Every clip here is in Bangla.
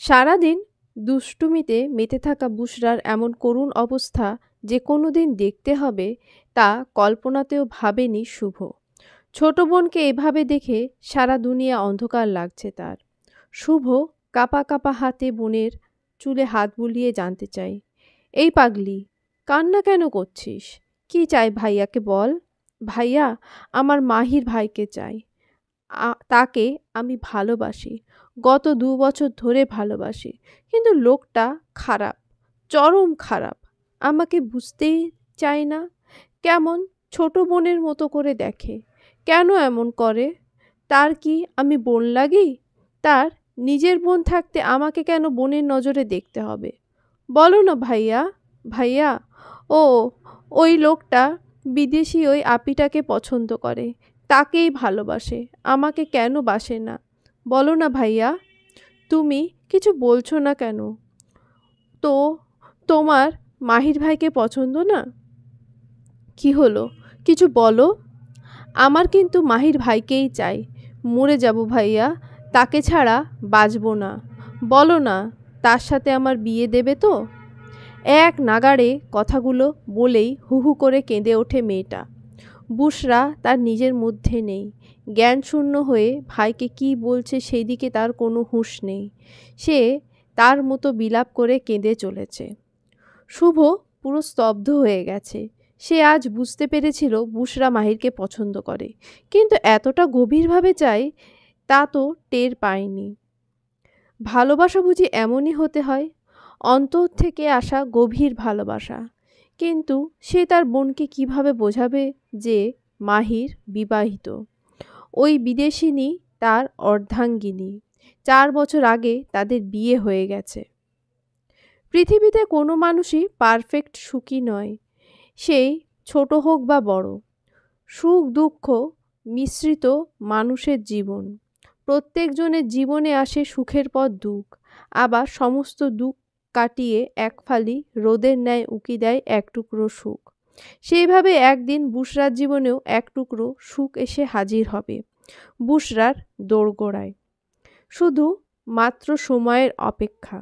সারাদিন দুষ্টুমিতে মেতে থাকা বুশরার এমন করুণ অবস্থা যে কোনোদিন দেখতে হবে তা কল্পনাতেও ভাবেনি শুভ। ছোট বোনকে এভাবে দেখে সারা দুনিয়া অন্ধকার লাগছে তার। শুভ কাঁপা কাঁপা হাতে বোনের চুলে হাত বুলিয়ে জানতে চাই, এই পাগলি, কান্না কেন করছিস? কি চাই ভাইয়াকে বল। ভাইয়া, আমার মাহির ভাইকে চাই। তাকে আমি ভালোবাসি। গত ২ বছর ধরে ভালোবাসি। কিন্তু লোকটা খারাপ, চরম খারাপ। আমাকে বুঝতেই চায় না। কেমন ছোট বোনের মতো করে দেখে। কেন এমন করে? তার কি আমি বোন লাগি? তার নিজের বোন থাকতে আমাকে কেন বোনের নজরে দেখতে হবে? বলো না ভাইয়া, ভাইয়া। ও, ওই লোকটা বিদেশী ওই আপিটাকে পছন্দ করে, তাকেই ভালোবাসে, আমাকে কেন বাসে না? বলো না ভাইয়া। তুমি কিছু বলছো না কেন? তো তোমার মাহির ভাইকে পছন্দ না? কি হলো, কিছু বলো। আমার কিন্তু মাহির ভাইকেই চাই। মরে যাব ভাইয়া, তাকে ছাড়া বাঁচবো না। বলো না, তার সাথে আমার বিয়ে দেবে তো? এক নাগাড়ে কথাগুলো বলেই হু হু করে কেঁদে ওঠে মেয়েটা। বুশরা তার নিজের মধ্যে নেই। জ্ঞানশূন্য হয়ে ভাইকে কী বলছে সেই দিকে তার কোনো হুঁশ নেই। সে তার মতো বিলাপ করে কেঁদে চলেছে। শুভ পুরো স্তব্ধ হয়ে গেছে। সে আজ বুঝতে পেরেছিল বুশরা মাহিরকে পছন্দ করে, কিন্তু এতটা গভীরভাবে চায় তা তো টের পায়নি। ভালোবাসা বুঝি এমনই হতে হয়, অন্তর থেকে আসা গভীর ভালোবাসা। কিন্তু সে তার বোনকে কিভাবে বোঝাবে যে মাহির বিবাহিত? ওই বিদেশিনী তার অর্ধাঙ্গিনী। ৪ বছর আগে তাদের বিয়ে হয়ে গেছে। পৃথিবীতে কোনো মানুষই পারফেক্ট সুখী নয়, সেই ছোট হোক বা বড়। সুখ দুঃখ মিশ্রিত মানুষের জীবন। প্রত্যেকজনের জীবনে আসে সুখের পর দুঃখ, আবার সমস্ত দুঃখ কাটিয়ে এক ফালি রোদের ন্যায় উকি দেয় এক টুকরো সুখ। সেইভাবে একদিন বুশরার জীবনেও এক টুকরো সুখ এসে হাজির হবে বুশরার দোরগোড়ায়। শুধু মাত্র সময়ের অপেক্ষা।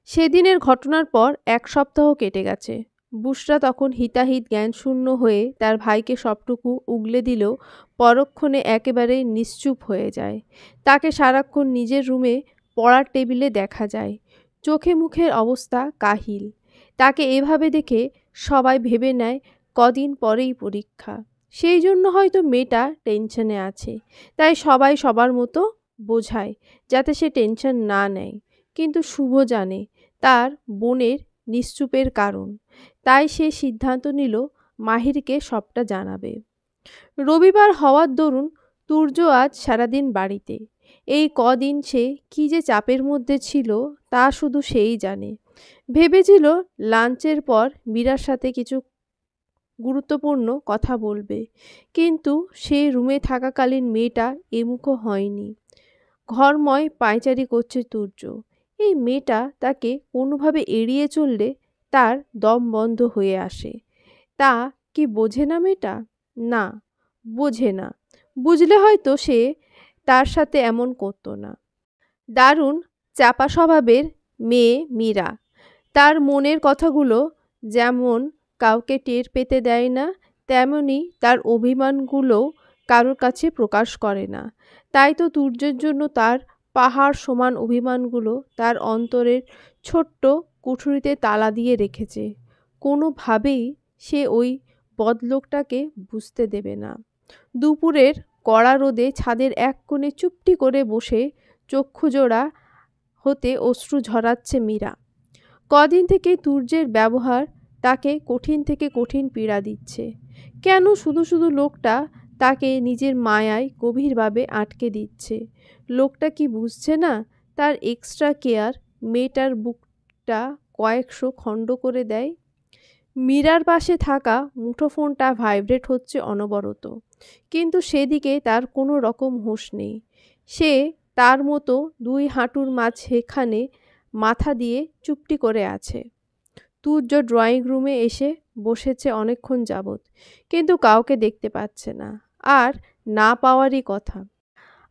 সেদিনের ঘটনার পর ১ সপ্তাহ কেটে গেছে। বুশরা তখন হিতাহিত জ্ঞানশূন্য হয়ে তার ভাইকে সবটুকু উগলে দিলেও পরক্ষণে একেবারে নিশ্চুপ হয়ে যায়। তাকে সারাক্ষণ নিজের রুমে পড়ার টেবিলে দেখা যায়। চোখে মুখের অবস্থা কাহিল। তাকে এভাবে দেখে সবাই ভেবে নেয় কদিন পরেই পরীক্ষা। সেই জন্য হয়তো মেয়েটা টেনশনে আছে। তাই সবাই সবার মতো বোঝায় যাতে সে টেনশন না নেয়। কিন্তু শুভ জানে তার বোনের নিশ্চুপের কারণ। তাই সে সিদ্ধান্ত নিল মাহিরকে সবটা জানাবে। রবিবার হওয়ার দরুন তুর্য আজ সারাদিন বাড়িতে। এই কদিন সে কী যে চাপের মধ্যে ছিল তা শুধু সেই জানে। ভেবেছিল লাঞ্চের পর মীরার সাথে কিছু গুরুত্বপূর্ণ কথা বলবে, কিন্তু সে রুমে থাকাকালীন মেয়েটা এমুখো হয়নি। ঘরময় পায়চারি করছে তুর্য। এই মেয়েটা তাকে কোনোভাবে এড়িয়ে চললে তার দম বন্ধ হয়ে আসে। তা কি বোঝে না মেয়েটা? না, বোঝে না। বুঝলে হয়তো সে তার সাথে এমন করতো না। দারুণ চাপা স্বভাবের মেয়ে মীরা। তার মনের কথাগুলো যেমন কাউকে টের পেতে দেয় না, তেমনি তার অভিমানগুলোও কারোর কাছে প্রকাশ করে না। তাই তো তুর্যের জন্য তার পাহাড় সমান অভিমানগুলো তার অন্তরের ছোট্ট কুঠুরিতে তালা দিয়ে রেখেছে। কোনোভাবেই সে ওই বদলোকটাকে বুঝতে দেবে না। দুপুরের কড়া রোদে ছাদের এক কোণে চুপটি করে বসে চক্ষুজোড়া হতে অশ্রু ঝরাচ্ছে মীরা। কদিন থেকে তুর্যের ব্যবহার তাকে কঠিন থেকে কঠিন পীড়া দিচ্ছে। কেন শুধু শুধু লোকটা তাকে নিজের মায়ায় গভীরভাবে আটকে দিচ্ছে? লোকটা কি বুঝছে না তার এক্সট্রা কেয়ার মেয়েটার বুকটা কয়েকশো খণ্ড করে দেয়? মীরার পাশে থাকা মুঠোফোনটা ভাইব্রেট হচ্ছে অনবরত, কিন্তু সেদিকে তার কোনো রকম হুঁশ নেই। সে তার মতো ২ হাঁটুর মাঝখানে মাথা দিয়ে চুপটি করে আছে। তুর্য ড্রয়িং রুমে এসে বসেছে অনেকক্ষণ যাবৎ, কিন্তু কাউকে দেখতে পাচ্ছে না। আর না পাওয়ারই কথা।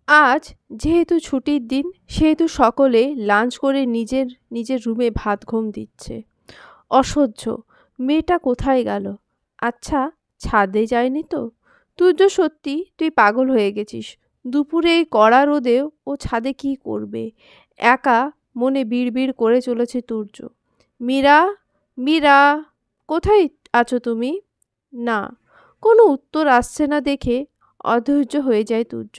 আজ যেহেতু ছুটির দিন সেহেতু সকলে লাঞ্চ করে নিজের নিজের রুমে ভাত ঘুম দিচ্ছে। অসহ্য, মেয়েটা কোথায় গেল? আচ্ছা, ছাদে যায়নি তো? তুর্য, সত্যি তুই পাগল হয়ে গেছিস। দুপুরে এই কড়া রোদেও ও ছাদে কি করবে? একা মনে বিড়বিড় করে চলেছে তুর্য। মীরা, মীরা, কোথায় আছো তুমি? না, কোনো উত্তর আসছে না দেখে অধৈর্য হয়ে যায় তুর্য।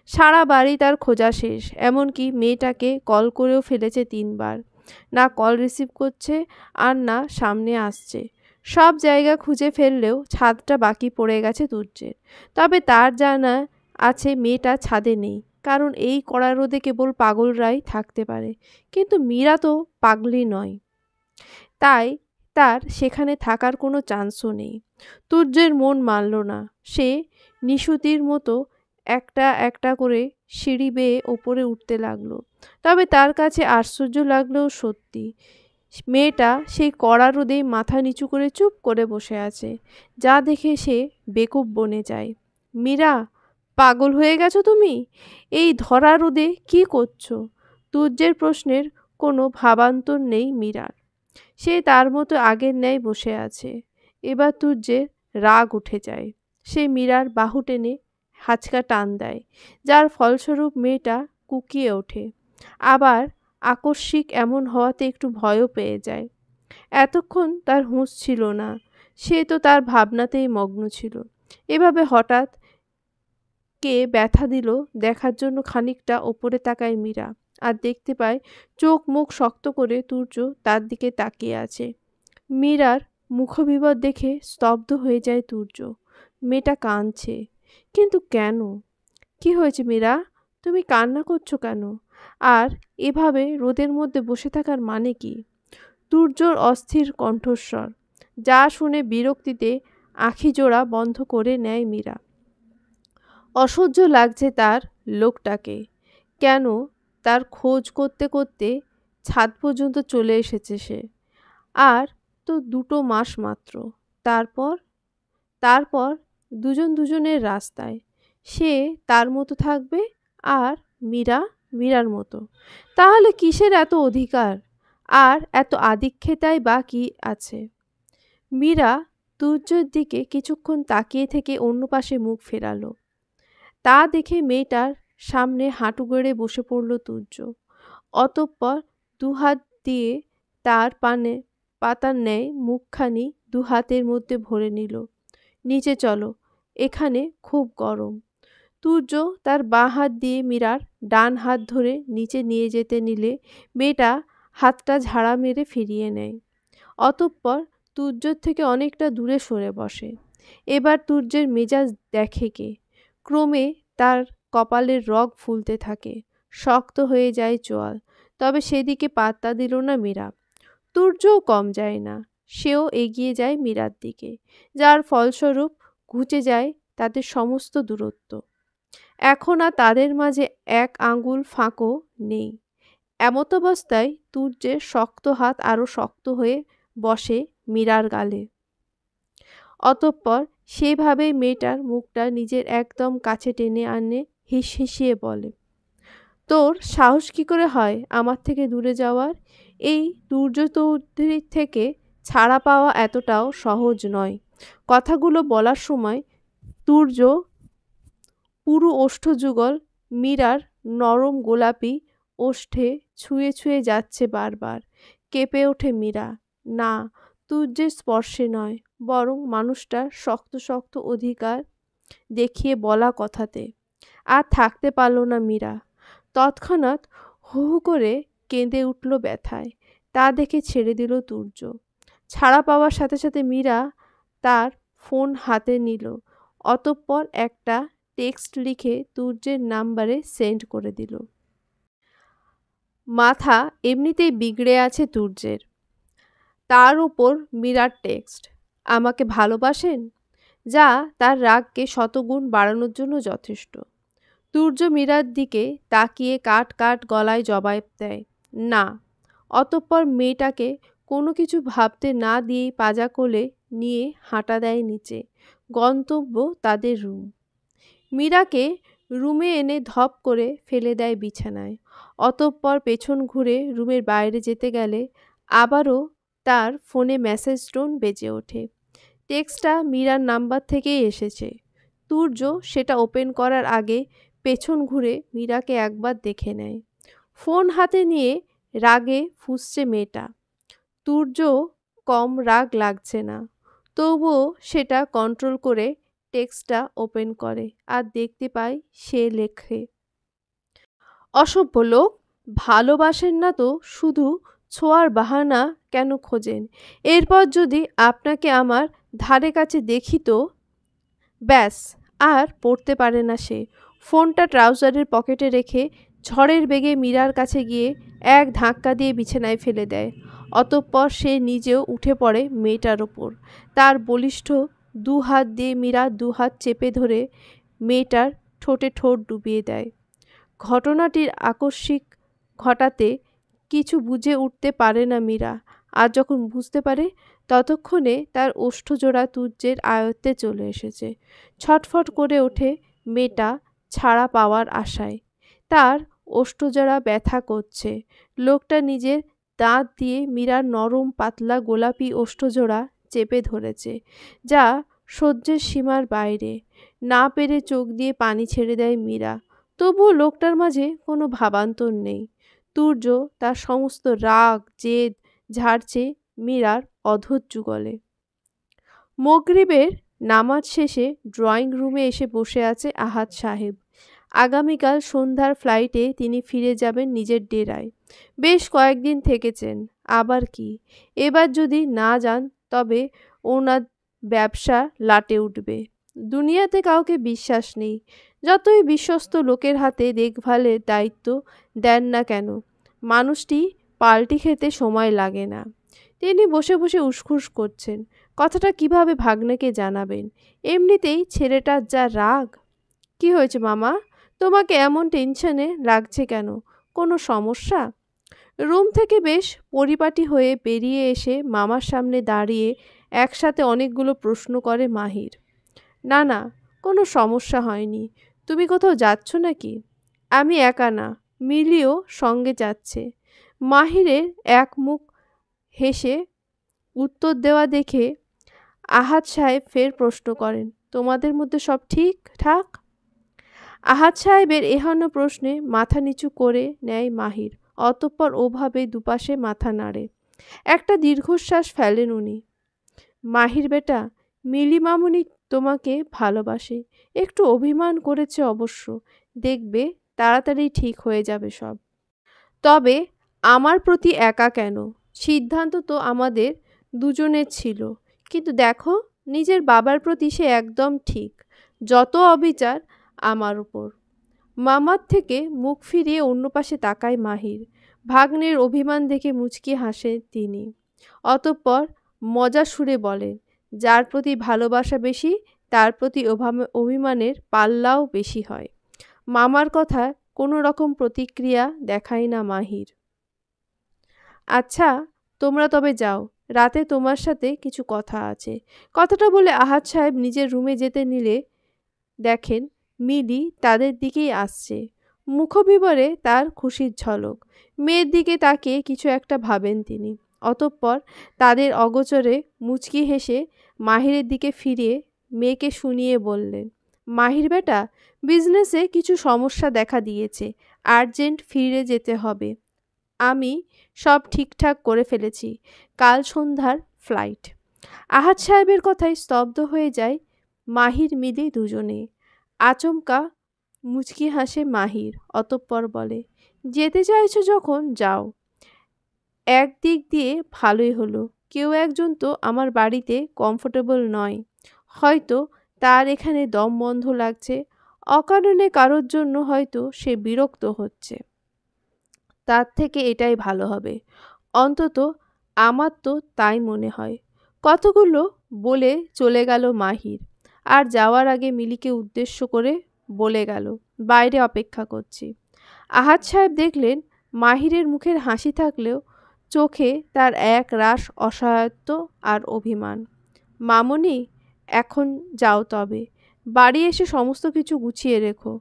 সারা বাড়ি তার খোঁজা শেষ, এমনকি মেয়েটাকে কল করেও ফেলেছে 3 বার। না কল রিসিভ করছে আর না সামনে আসছে। সব জায়গা খুঁজে ফেললেও ছাদটা বাকি পড়ে গেছে তুর্যের। তবে তার জানা আছে মেয়েটা ছাদে নেই, কারণ এই কড়া রোদে কেবল পাগলরাই থাকতে পারে। কিন্তু মীরা তো পাগলি নয়, তাই তার সেখানে থাকার কোনো চান্সও নেই। তুর্যের মন মানল না। সে নিশুতির মতো একটা একটা করে সিঁড়ি বেয়ে ওপরে উঠতে লাগলো। তবে তার কাছে আশ্চর্য লাগলেও সত্যি, মেয়েটা সেই কড়া রোদে মাথা নিচু করে চুপ করে বসে আছে, যা দেখে সে বেকুব বনে যায়। মীরা, পাগল হয়ে গেছো তুমি? এই ধরা রোদে কি করছো? তুর্যের প্রশ্নের কোনো ভাবান্তর নেই মীরার। সে তার মতো আগের ন্যায় বসে আছে। এবার তুর্যের রাগ উঠে যায়। সে মীরার বাহু টেনে হাঁচকা টান দেয়, যার ফলস্বরূপ মেয়েটা কুঁকিয়ে ওঠে। আবার আকস্মিক এমন হওয়াতে একটু ভয়ও পেয়ে যায়। এতক্ষণ তার হুঁশ ছিল না, সে তো তার ভাবনাতেই মগ্ন ছিল। এভাবে হঠাৎ কে ব্যথা দিল দেখার জন্য খানিকটা ওপরে তাকায় মীরা, আর দেখতে পায় চোখ মুখ শক্ত করে তুর্য তার দিকে তাকিয়ে আছে। মীরার মুখবিবর দেখে স্তব্ধ হয়ে যায় তুর্য। মেয়েটা কাঁদছে, কিন্তু কেন? কি হয়েছে মীরা? তুমি কান্না করছো কেন? আর এভাবে রোদের মধ্যে বসে থাকার মানে কি? তুর্যর অস্থির কণ্ঠস্বর, যা শুনে বিরক্তিতে আঁখিজোড়া বন্ধ করে নেয় মীরা। অসহ্য লাগছে তার লোকটাকে। কেন তার খোঁজ করতে করতে ছাদ পর্যন্ত চলে এসেছে সে। আর তো 2 মাস মাত্র। তারপর তারপর দুজন দুজনের রাস্তায়। সে তার মতো থাকবে, আর মীরা মীরার মতো। তাহলে কিসের এত অধিকার আর এত আদিক্ষেতাই বা কি আছে? মীরা তুর্যের দিকে কিছুক্ষণ তাকিয়ে থেকে অন্য পাশে মুখ ফেরালো। তা দেখে মেয়েটার সামনে হাঁটু গেড়ে বসে পড়ল তুর্য। অতঃপর দুহাত দিয়ে তার পাতার ন্যায় মুখখানি দুহাতের মধ্যে ভরে নিল। নিচে চলো, এখানে খুব গরম। তুর্য তার বাঁ হাত দিয়ে মীরার ডান হাত ধরে নিচে নিয়ে যেতে নিলে মেয়েটা হাতটা ঝাড়া মেরে ফিরিয়ে নেয়। অতঃপর তুর্যর থেকে অনেকটা দূরে সরে বসে। এবার তুর্যের মেজাজ দেখে কে। ক্রমে তার কপালের রগ ফুলতে থাকে, শক্ত হয়ে যায় চোয়াল। তবে সেদিকে পাত্তা দিল না মীরা। তুর্যও কম যায় না, সেও এগিয়ে যায় মীরার দিকে, যার ফলস্বরূপ ঘুচে যায় তাদের সমস্ত দূরত্ব। এখন আর তাদের মাঝে এক আঙ্গুল ফাঁকও নেই। এমতাবস্থায় তুর্যের শক্ত হাত আরও শক্ত হয়ে বসে মীরার গালে। অতঃপর সেভাবেই মেয়েটার মুখটা নিজের একদম কাছে টেনে আনে হিসহিসিয়ে বলে, তোর সাহস কি করে হয় আমার থেকে দূরে যাওয়ার? এই তুর্য চৌধুরীর থেকে ছাড়া পাওয়া এতটাও সহজ নয়। কথাগুলো বলার সময় তুর্য পুরু ওষ্ঠযুগল মীরার নরম গোলাপি ওষ্ঠে ছুঁয়ে ছুঁয়ে যাচ্ছে বারবার। কেঁপে ওঠে মীরা। না, তুর্যের স্পর্শে নয়, বরং মানুষটার শক্ত শক্ত অধিকার দেখিয়ে বলা কথাতে। আর থাকতে পারল না মীরা। তৎক্ষণাৎ হু হু করে কেঁদে উঠল ব্যথায়। তা দেখে ছেড়ে দিল তুর্য। ছাড়া পাওয়ার সাথে সাথে মীরা তার ফোন হাতে নিল। অতঃপর একটা টেক্সট লিখে তুর্যের নাম্বারে সেন্ড করে দিল। মাথা এমনিতেই বিগড়ে আছে তুর্যের, তার উপর মীরার টেক্সট, আমাকে ভালোবাসেন, যা তার রাগকে শতগুণ বাড়ানোর জন্য যথেষ্ট। তুর্য মীরার দিকে তাকিয়ে কাট কাট গলায় জবাব দেয়, না। অতঃপর মেয়েটাকে কোনো কিছু ভাবতে না দিয়েই পাজা কোলে নিয়ে হাঁটা দেয় নিচে। গন্তব্য তাদের রুম। মীরাকে রুমে এনে ধপ করে ফেলে দেয় বিছানায়। অতঃপর পেছন ঘুরে রুমের বাইরে যেতে গেলে আবারও তার ফোনে মেসেজ টোন বেজে ওঠে। টেক্সটটা মীরার নাম্বার থেকেই এসেছে। তুর্য সেটা ওপেন করার আগে পেছন ঘুরে মীরাকে একবার দেখে নেয়। ফোন হাতে নিয়ে রাগে ফুঁসছে মেয়েটা। তুর্য কম রাগ লাগছে না, তবুও সেটা কন্ট্রোল করে টেক্সটটা ওপেন করে আর দেখতে পায় সে লেখে, অসভ্য লোক, ভালোবাসেন না তো শুধু ছোঁয়ার বাহানা কেন খোঁজেন? এরপর যদি আপনাকে আমার ধারে কাছে দেখি তো। ব্যাস, আর পড়তে পারে না সে। ফোনটা ট্রাউজারের পকেটে রেখে ঝড়ের বেগে মীরার কাছে গিয়ে এক ধাক্কা দিয়ে বিছানায় ফেলে দেয়। অতঃপর সে নিজেও উঠে পড়ে মেয়েটার ওপর। তার বলিষ্ঠ দু হাত দিয়ে মীরা দু হাত চেপে ধরে মেয়েটার ঠোঁটে ঠোঁট ডুবিয়ে দেয়। ঘটনাটির আকস্মিক ঘটাতে কিছু বুঝে উঠতে পারে না মীরা। আর যখন বুঝতে পারে ততক্ষণে তার ওষ্ঠজোড়া তুর্যের আয়ত্তে চলে এসেছে। ছটফট করে ওঠে মেয়েটা ছাড়া পাওয়ার আশায়। তার ওষ্ঠজোড়া ব্যথা করছে। লোকটা নিজের দাঁত দিয়ে মীরার নরম পাতলা গোলাপি ওষ্ঠজোড়া চেপে ধরেছে, যা সহ্যের সীমার বাইরে। না পেরে চোখ দিয়ে পানি ছেড়ে দেয় মীরা। তবুও লোকটার মাঝে কোনো ভাবান্তর নেই। তুর্য তার সমস্ত রাগ জেদ ঝাড়ছে মীরার অধর যুগলে। মগরিবের নামাজ শেষে ড্রয়িং রুমে এসে বসে আছে আহাদ সাহেব। আগামীকাল সন্ধ্যার ফ্লাইটে তিনি ফিরে যাবেন নিজের ডেরায়। বেশ কয়েকদিন থেকেছেন, আবার কি, এবার যদি না যান তবে ওনার ব্যবসা লাটে উঠবে। দুনিয়াতে কাউকে বিশ্বাস নেই। যতই বিশ্বস্ত লোকের হাতে দেখভালের দায়িত্ব দেন না কেন, মানুষটি পাল্টি খেতে সময় লাগে না। তিনি বসে বসে উসখুস করছেন, কথাটা কিভাবে ভাগ্নেকে জানাবেন। এমনিতেই ছেলেটার যা রাগ। কি হয়েছে মামা, তোমাকে এমন টেনশনে লাগছে কেন? কোনো সমস্যা? রুম থেকে বেশ পরিপাটি হয়ে বেরিয়ে এসে মামার সামনে দাঁড়িয়ে একসাথে অনেকগুলো প্রশ্ন করে মাহির। না না, কোনো সমস্যা হয়নি। তুমি কোথাও যাচ্ছ নাকি? আমি একা না, মিলিও সঙ্গে যাচ্ছে। মাহিরের এক মুখ হেসে উত্তর দেওয়া দেখে আহাদ সাহেব ফের প্রশ্ন করেন, তোমাদের মধ্যে সব ঠিকঠাক? আহাদ সাহেবের এহেন প্রশ্নে মাথা নিচু করে নেয় মাহির। অতঃপর ওভাবে দুপাশে মাথা নাড়ে। একটা দীর্ঘশ্বাস ফেলেন উনি। মাহির বেটা, মিলি মামুনি তোমাকে ভালোবাসে। একটু অভিমান করেছে অবশ্য। দেখবে তাড়াতাড়ি ঠিক হয়ে যাবে সব। তবে আমার প্রতি একা কেন? সিদ্ধান্ত তো আমাদের দুজনের ছিল। কিন্তু দেখো, নিজের বাবার প্রতি সে একদম ঠিক। যত অবিচার আমার উপর। মামার থেকে মুখ ফিরিয়ে অন্য পাশে তাকায় মাহির। ভাগ্নের অভিমান দেখে মুচকি হাসে তিনি। অতঃপর মজা সুরে বলেন, যার প্রতি ভালোবাসা বেশি তার প্রতি অভিমানের পাল্লাও বেশি হয়। মামার কথা কোনো রকম প্রতিক্রিয়া দেখায় না মাহির। আচ্ছা, তোমরা তবে যাও, রাতে তোমার সাথে কিছু কথা আছে। কথাটা বলে আহাদ সাহেব নিজের রুমে যেতে নিলে দেখেন মিলি তাদের দিকেই আসছে। মুখবিবরে তার খুশির ঝলক। মেয়ের দিকে তাকিয়ে কিছু একটা ভাবেন তিনি। অতঃপর তাদের অগোচরে মুচকি হেসে মাহিরের দিকে ফিরিয়ে মেয়েকে শুনিয়ে বললেন, মাহির বেটা, বিজনেসে কিছু সমস্যা দেখা দিয়েছে, আর্জেন্ট ফিরে যেতে হবে। আমি সব ঠিকঠাক করে ফেলেছি, কাল সন্ধ্যার ফ্লাইট। আহাদ সাহেবের কথায় স্তব্ধ হয়ে যায় মাহির মিলি দুজনে। আচমকা মুচকি হাসে মাহির। অতঃপর বলে, যেতে চাইছো যখন যাও। একদিক দিয়ে ভালোই হলো, কেউ একজন তো আমার বাড়িতে কমফোর্টেবল নয়। হয়তো তার এখানে দম বন্ধ লাগছে, অকারণে কারোর জন্য হয়তো সে বিরক্ত হচ্ছে। তার থেকে এটাই ভালো হবে, অন্তত আমার তো তাই মনে হয়। কতগুলো বলে চলে গেল মাহির। আর যাওয়ার আগে মিলিকে উদ্দেশ্য করে বলে গেল, বাইরে অপেক্ষা করছি। আহাদ সাহেব দেখলেন মাহিরের মুখের হাসি থাকলেও চোখে তার এক রাশ অসহায়ত্ব আর অভিমান। মামুনি, এখন যাও তবে। বাড়ি এসে সমস্ত কিছু গুছিয়ে রেখো।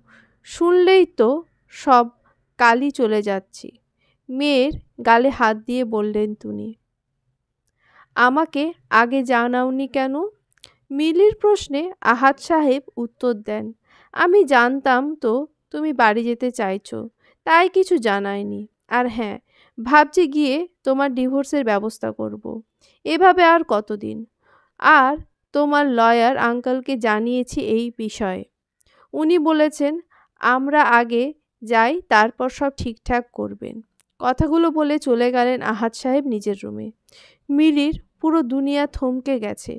শুনলেই তো সব কালই চলে যাচ্ছি। মেয়ের গালে হাত দিয়ে বললেন তিনি। আমাকে আগে জানাওনি কেন? মিলির প্রশ্নে আহাদ সাহেব উত্তর দেন, আমি জানতাম তো তুমি বাড়ি যেতে চাইছো, তাই কিছু জানাইনি। আর হ্যাঁ, ভাবছি গিয়ে তোমার ডিভোর্সের ব্যবস্থা করব। এভাবে আর কতদিন? আর তোমার লয়ার আঙ্কেলকে জানিয়েছি এই বিষয়ে। উনি বলেছেন আমরা আগে যাই, তারপর সব ঠিকঠাক করবেন। কথাগুলো বলে চলে গেলেন আহাদ সাহেব নিজের রুমে। মিলির পুরো দুনিয়া থমকে গেছে।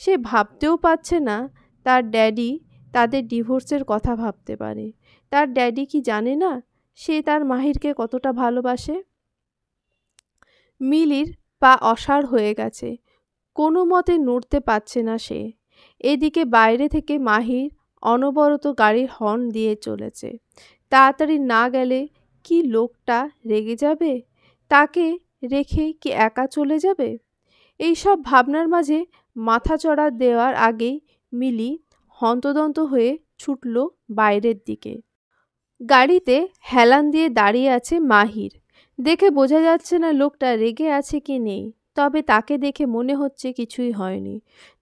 সে ভাবতেও পারছে না তার ড্যাডি তাদের ডিভোর্সের কথা ভাবতে পারে। তার ড্যাডি কি জানে না সে তার মাহিরকে কতটা ভালোবাসে? মিলির পা অসাড় হয়ে গেছে, কোনো মতে নড়তে পারছে না সে। এদিকে বাইরে থেকে মাহির অনবরত গাড়ির হর্ন দিয়ে চলেছে। তাড়াতাড়ি না গেলে কি লোকটা রেগে যাবে? তাকে রেখে কি একা চলে যাবে? এইসব ভাবনার মাঝে মাথাচড়া দেওয়ার আগেই মিলি হন্তদন্ত হয়ে ছুটল বাইরের দিকে। গাড়িতে হেলান দিয়ে দাঁড়িয়ে আছে মাহির। দেখে বোঝা যাচ্ছে না লোকটা রেগে আছে কি নেই, তবে তাকে দেখে মনে হচ্ছে কিছুই হয়নি।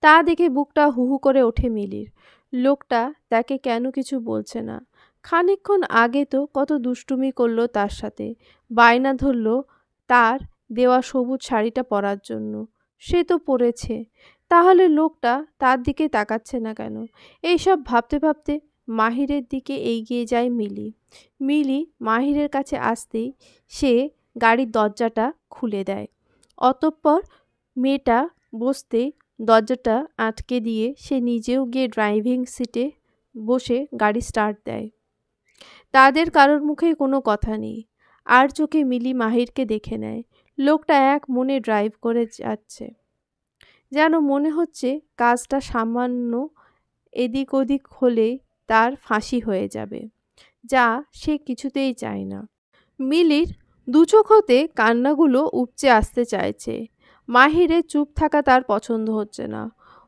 তা দেখে বুকটা হুহু করে ওঠে মিলির। লোকটা তাকে কেন কিছু বলছে না? খানিকক্ষণ আগে তো কত দুষ্টুমি করলো তার সাথে, বায়না ধরল তার দেওয়া সবুজ শাড়িটা পরার জন্য। সে তো পরেছে, তাহলে লোকটা তার দিকে তাকাচ্ছে না কেন? এইসব ভাবতে ভাবতে মাহিরের দিকে এগিয়ে যায় মিলি। মিলি মাহিরের কাছে আসতেই সে গাড়ির দরজাটা খুলে দেয়। অতঃপর মেয়েটা বসতেই দরজাটা আটকে দিয়ে সে নিজেও গিয়ে ড্রাইভিং সিটে বসে গাড়ি স্টার্ট দেয়। তাদের কারোর মুখেই কোনো কথা নেই। আর চোখে মিলি মাহিরকে দেখে নেয়। লোকটা এক মনে ড্রাইভ করে যাচ্ছে, যেন মনে হচ্ছে কাজটা সামান্য এদিক ওদিক হলে তার ফাঁসি হয়ে যাবে, যা সে কিছুতেই চায় না। মিলির দু চোখ হতে কান্নাগুলো উপচে আসতে চাইছে। মাহিরের চুপ থাকা তার পছন্দ হচ্ছে না।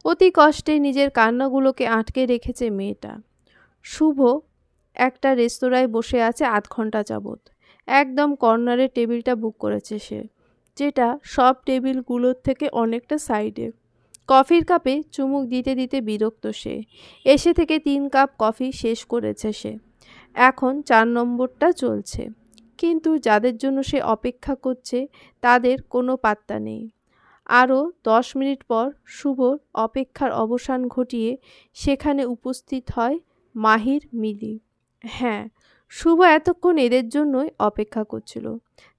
অতি কষ্টে নিজের কান্নাগুলোকে আটকে রেখেছে মেয়েটা। শুভ একটা রেস্তোরাঁয় বসে আছে আধ ঘন্টা যাবৎ। একদম কর্নারে টেবিলটা বুক করেছে সে, যেটা সব টেবিলগুলোর থেকে অনেকটা সাইডে। কফির কাপে চুমুক দিতে দিতে বিরক্ত সে। এসে থেকে 3 কাপ কফি শেষ করেছে সে। এখন 4 নম্বরটা চলছে। কিন্তু যাদের জন্য সে অপেক্ষা করছে তাদের কোনো পাত্তা নেই। আরও 10 মিনিট পর শুভর অপেক্ষার অবসান ঘটিয়ে সেখানে উপস্থিত হয় মাহির, মিলি। হ্যাঁ, শুভ এতক্ষণ এদের জন্যই অপেক্ষা করছিল।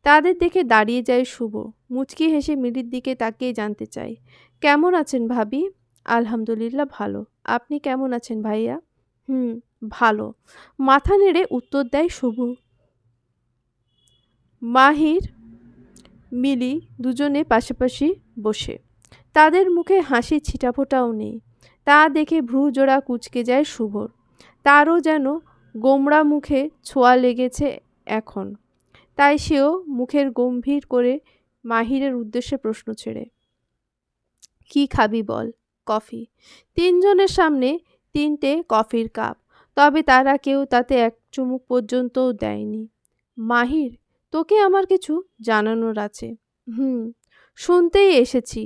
তাদের দেখে দাঁড়িয়ে যায় শুভ। মুচকি হেসে মিলির দিকে তাকিয়ে জানতে চায়, কেমন আছেন ভাবি? আলহামদুলিল্লাহ ভালো। আপনি কেমন আছেন ভাইয়া? হুম, ভালো। মাথা নেড়ে উত্তর দেয় শুভ। মাহির, মিলি দুজনে পাশাপাশি বসে। তাদের মুখে হাসির ছিটাফোঁটাও নেই। তা দেখে ভ্রু জোড়া কুঁচকে যায় শুভর। তারও যেন গোমড়া মুখে ছোঁয়া লেগেছে এখন। তাই সেও মুখের গম্ভীর করে মাহিরের উদ্দেশ্যে প্রশ্ন ছেড়ে, কি খাবি বল? কফি। তিনজনের সামনে 3টে কফির কাপ, তবে তারা কেউ তাতে এক চুমুক পর্যন্তও দেয়নি। মাহির, তোকে আমার কিছু জানানোর আছে। হুম, শুনতেই এসেছি,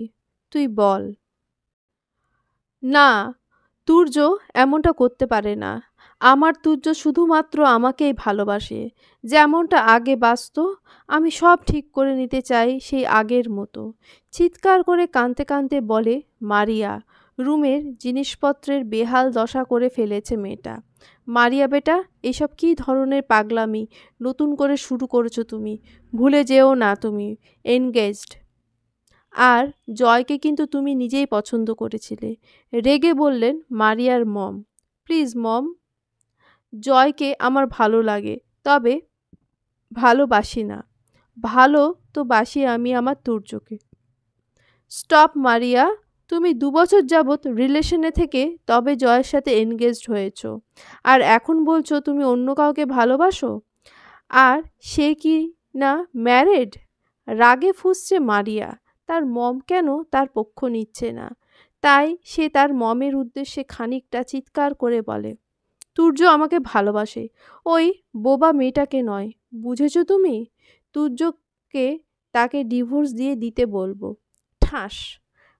তুই বল। না, তুর্য এমনটা করতে পারে না। আমার তুর্য শুধুমাত্র আমাকেই ভালোবাসে, যেমনটা আগে বাসতো। আমি সব ঠিক করে নিতে চাই সেই আগের মতো। চিৎকার করে কাঁদতে কাঁদতে বলে মারিয়া। রুমের জিনিসপত্রের বেহাল দশা করে ফেলেছে মেয়েটা। মারিয়া বেটা, এসব কী ধরনের পাগলামি নতুন করে শুরু করেছো তুমি? ভুলে যেও না তুমি এনগেজড। আর জয়কে কিন্তু তুমি নিজেই পছন্দ করেছিলে। রেগে বললেন মারিয়ার মম। প্লিজ মম, জয়কে আমার ভালো লাগে, তবে ভালোবাসি না। ভালো তো বাসি আমি আমার তুর্যকে। স্টপ মারিয়া, তুমি 2 বছর যাবৎ রিলেশনে থেকে তবে জয়ের সাথে এনগেজড হয়েছ, আর এখন বলছো তুমি অন্য কাউকে ভালোবাসো? আর সে কি না ম্যারেড? রাগে ফুঁসছে মারিয়া। তার মম কেন তার পক্ষ নিচ্ছে না? তাই সে তার মমের উদ্দেশ্যে খানিকটা চিৎকার করে বলে, তুর্য আমাকে ভালোবাসে, ওই বোবা মেয়েটাকে নয়। বুঝেছো তুমি? তুর্যকে তাকে ডিভোর্স দিয়ে দিতে বলবো। ঠাস!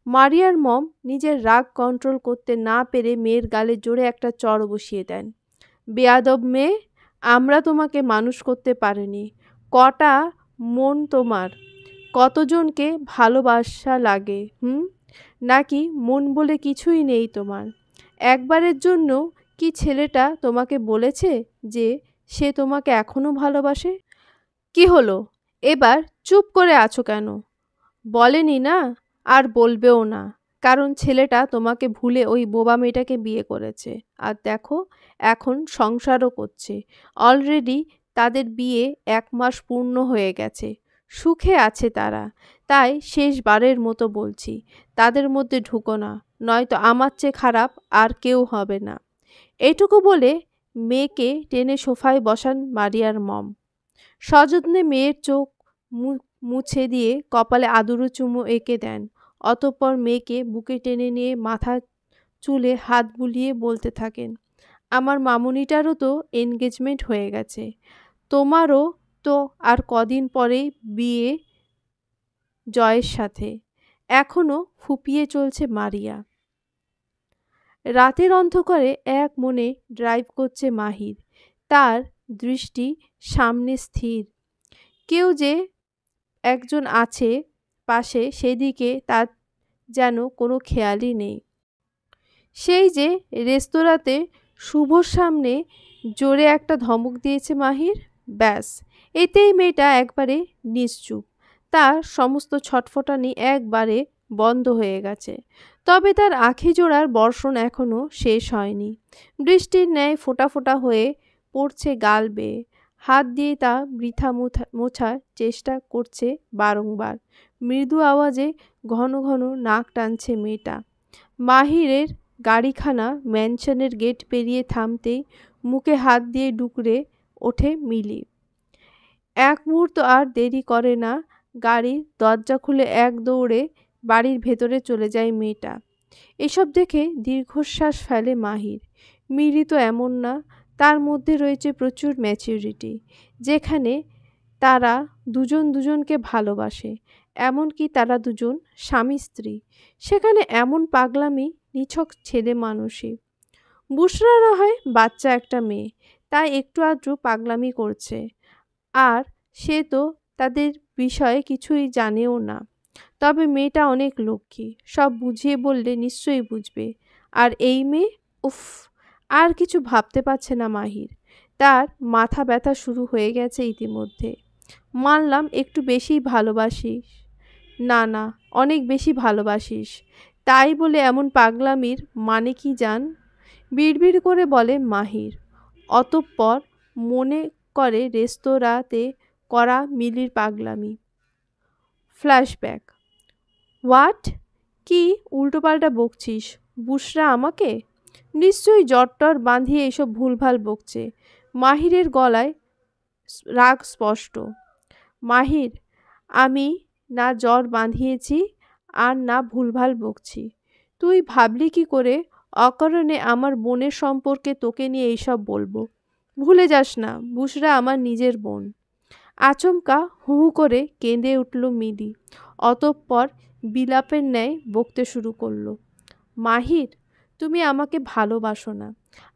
মারিয়ার মম নিজের রাগ কন্ট্রোল করতে না পেরে মেয়ের গালে জোরে একটা চড় বসিয়ে দেন। বেয়াদব মেয়ে, আমরা তোমাকে মানুষ করতে পারিনি। কটা মন তোমার? কতজনকে ভালোবাসা লাগে, হুম? নাকি মন বলে কিছুই নেই তোমার? একবারের জন্য কি ছেলেটা তোমাকে বলেছে যে সে তোমাকে এখনো ভালোবাসে? কি হলো, এবার চুপ করে আছো কেন? বলেনি না, আর বলবেও না, কারণ ছেলেটা তোমাকে ভুলে ওই বোবা মেয়েটাকে বিয়ে করেছে। আর দেখো, এখন সংসারও করছে। অলরেডি তাদের বিয়ে 1 মাস পূর্ণ হয়ে গেছে। সুখে আছে তারা। তাই শেষবারের মতো বলছি, তাদের মধ্যে ঢুকো না, নয়তো আমার চেয়ে খারাপ আর কেউ হবে না। এইটুকু বলে মেয়েকে টেনে সোফায় বসান মারিয়ার মম। সযত্নে মেয়ের চোখ মুছে দিয়ে কপালে আদুরে চুমু এঁকে দেন। অতঃপর মেয়েকে বুকে টেনে নিয়ে মাথা চুলে হাত বুলিয়ে বলতে থাকেন, আমার মামুনিটারও তো এনগেজমেন্ট হয়ে গেছে। তোমারও তো আর কদিন পরেই বিয়ে জয়ের সাথে। এখনো ফুপিয়ে চলছে মারিয়া। রাতের অন্ধকারে এক মনে ড্রাইভ করছে মাহির। তার দৃষ্টি সামনে স্থির। কেউ যে একজন আছে পাশে, সেদিকে তার যেন কোনো খেয়ালই নেই। সেই যে রেস্তোরাঁতে শুভর সামনে জোরে একটা ধমক দিয়েছে মাহির, ব্যাস এতেই মেয়েটা একবারে নিশ্চুপ। তার সমস্ত ছটফটানি একবারে বন্ধ হয়ে গেছে। তবে তার আঁখি জোড়ার বর্ষণ এখনও শেষ হয়নি। বৃষ্টির ন্যায় ফোঁটা ফোঁটা হয়ে পড়ছে গাল বেয়ে। হাত দিয়ে তা বৃথা মোছার চেষ্টা করছে বারংবার। মৃদু আওয়াজে ঘন ঘন নাক টানছে মেয়েটা। মাহিরের গাড়িখানা ম্যানশনের গেট পেরিয়ে থামতেই মুখে হাত দিয়ে ডুকরে ওঠে মিলি। এক মুহূর্ত আর দেরি করে না, গাড়ির দরজা খুলে এক দৌড়ে বাড়ির ভেতরে চলে যায় মেয়েটা। এসব দেখে দীর্ঘশ্বাস ফেলে মাহির। মিলি তো এমন না, তার মধ্যে রয়েছে প্রচুর ম্যাচিউরিটি। যেখানে তারা দুজন দুজনকে ভালোবাসে, এমনকি তারা দুজন স্বামী স্ত্রী, সেখানে এমন পাগলামি নিছক ছেলে মানুষই। বুশরা না হয় বাচ্চা একটা মেয়ে, তাই একটু আধটু পাগলামি করছে। আর সে তো তাদের বিষয়ে কিছুই জানেও না। তবে মেয়েটা অনেক লক্ষ্মী, সব বুঝিয়ে বললে নিশ্চয়ই বুঝবে। আর এই মেয়ে, উফ! আর কিছু ভাবতে পারছে না মাহির। তার মাথা ব্যথা শুরু হয়ে গেছে ইতিমধ্যে। মানলাম একটু বেশিই ভালোবাসিস, না না, অনেক বেশি ভালোবাসিস, তাই বলে এমন পাগলামির মানে কি জান? বিড়বিড় করে বলে মাহির। অতঃপর মনে করে রেস্তোরাঁতে করা মিলির পাগলামি। ফ্ল্যাশব্যাক। হোয়াট? কি উল্টোপাল্টা বকছিস? বুশরা আমাকে? নিশ্চয়ই জ্বর-টর বাঁধিয়ে এসব ভুলভাল বকছে। মাহিরের গলায় রাগ স্পষ্ট। মাহির, আমি না জ্বর বাঁধিয়েছি আর না ভুলভাল বকছি। তুই ভাবলি কি করে অকারণে আমার বোনের সম্পর্কে তোকে নিয়ে এইসব বলবো? ভুলে যাস না, বুশরা আমার নিজের বোন। আচমকা হু হু করে কেঁদে উঠল মিলি। অতঃপর বিলাপের ন্যায় বকতে শুরু করলো। মাহির, তুমি আমাকে ভালোবাসো না।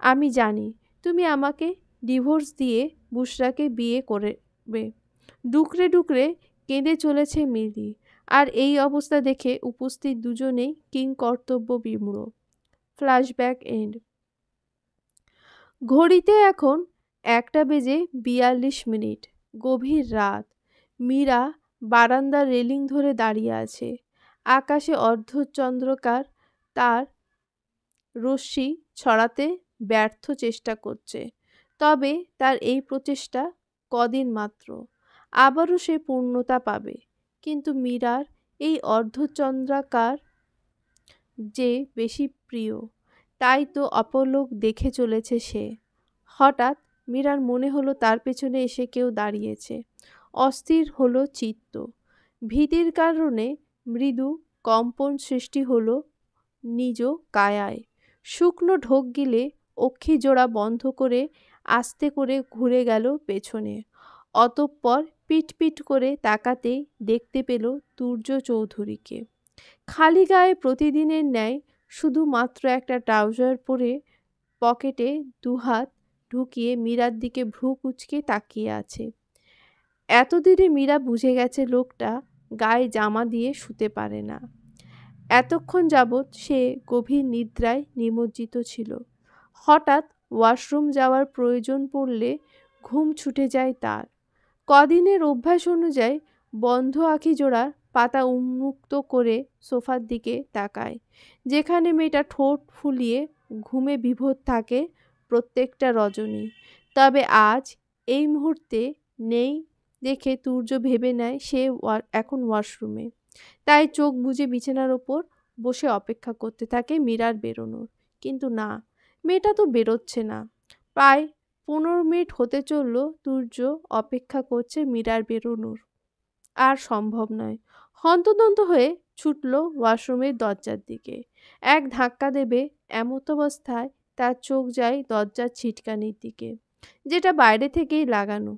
আমি জানি। তুমি আমাকে ডিভোর্স দিয়ে বুশরাকে বিয়ে করবে। ডুকরে ডুকরে কেঁদে চলেছে মিলি। আর এই অবস্থা দেখে উপস্থিত দুজনেই কিংকর্তব্য বিমূঢ়। Flashback and. ঘড়িতে এখন 1:42। গভীর রাত। মীরা বারান্দার রেলিং ধরে দাঁড়িয়ে আছে। আকাশে অর্ধচন্দ্রকার তার রশ্মি ছড়াতে ব্যর্থ চেষ্টা করছে। তবে তার এই প্রচেষ্টা কদিন মাত্র, আবারও সে পূর্ণতা পাবে। কিন্তু মীরার এই অর্ধচন্দ্রাকার যে বেশি প্রিয়, তাই তো অপলক দেখে চলেছে সে। হঠাৎ মীরার মনে হলো তার পেছনে এসে কেউ দাঁড়িয়েছে। অস্থির হলো চিত্ত। ভীতির কারণে মৃদু কম্পন সৃষ্টি হলো নিজ কায়ায়। শুকনো ঢোক গিলে অক্ষি জোড়া বন্ধ করে আস্তে করে ঘুরে গেল পেছনে। অতঃপর পিট পিট করে তাকাতেই দেখতে পেল তুর্য চৌধুরীকে। খালি গায়ে প্রতিদিনের ন্যায় শুধুমাত্র একটা ট্রাউজার পরে পকেটে দুহাত ঢুকিয়ে মীরার দিকে ভ্রু কুঁচকে তাকিয়ে আছে। এতদিনে মীরা বুঝে গেছে লোকটা গায়ে জামা দিয়ে শুতে পারে না। এতক্ষণ যাবৎ সে গভীর নিদ্রায় নিমজ্জিত ছিল। হঠাৎ ওয়াশরুম যাওয়ার প্রয়োজন পড়লে ঘুম ছুটে যায় তার। কদিনের অভ্যাস অনুযায়ী বন্ধ আঁখি জোড়ার পাতা উন্মুক্ত করে সোফার দিকে তাকায়, যেখানে মেয়েটা ঠোঁট ফুলিয়ে ঘুমে বিভোর থাকে প্রত্যেকটা রজনী। তবে আজ এই মুহূর্তে নেই দেখে তুর্য ভেবে নেয় সে এখন ওয়াশরুমে। তাই চোখ বুজে বিছানার ওপর বসে অপেক্ষা করতে থাকে মীরার বেরোনোর। কিন্তু না, মেয়েটা তো বেরোচ্ছে না। প্রায় 15 মিনিট হতে চলল তুর্য অপেক্ষা করছে মীরার বেরোনোর। আর সম্ভব নয়। হন্তদন্ত হয়ে ছুটল ওয়াশরুমের দরজার দিকে। এক ধাক্কা দেবে এমতাবস্থায় তার চোখ যায় দরজার ছিটকানির দিকে, যেটা বাইরে থেকেই লাগানো।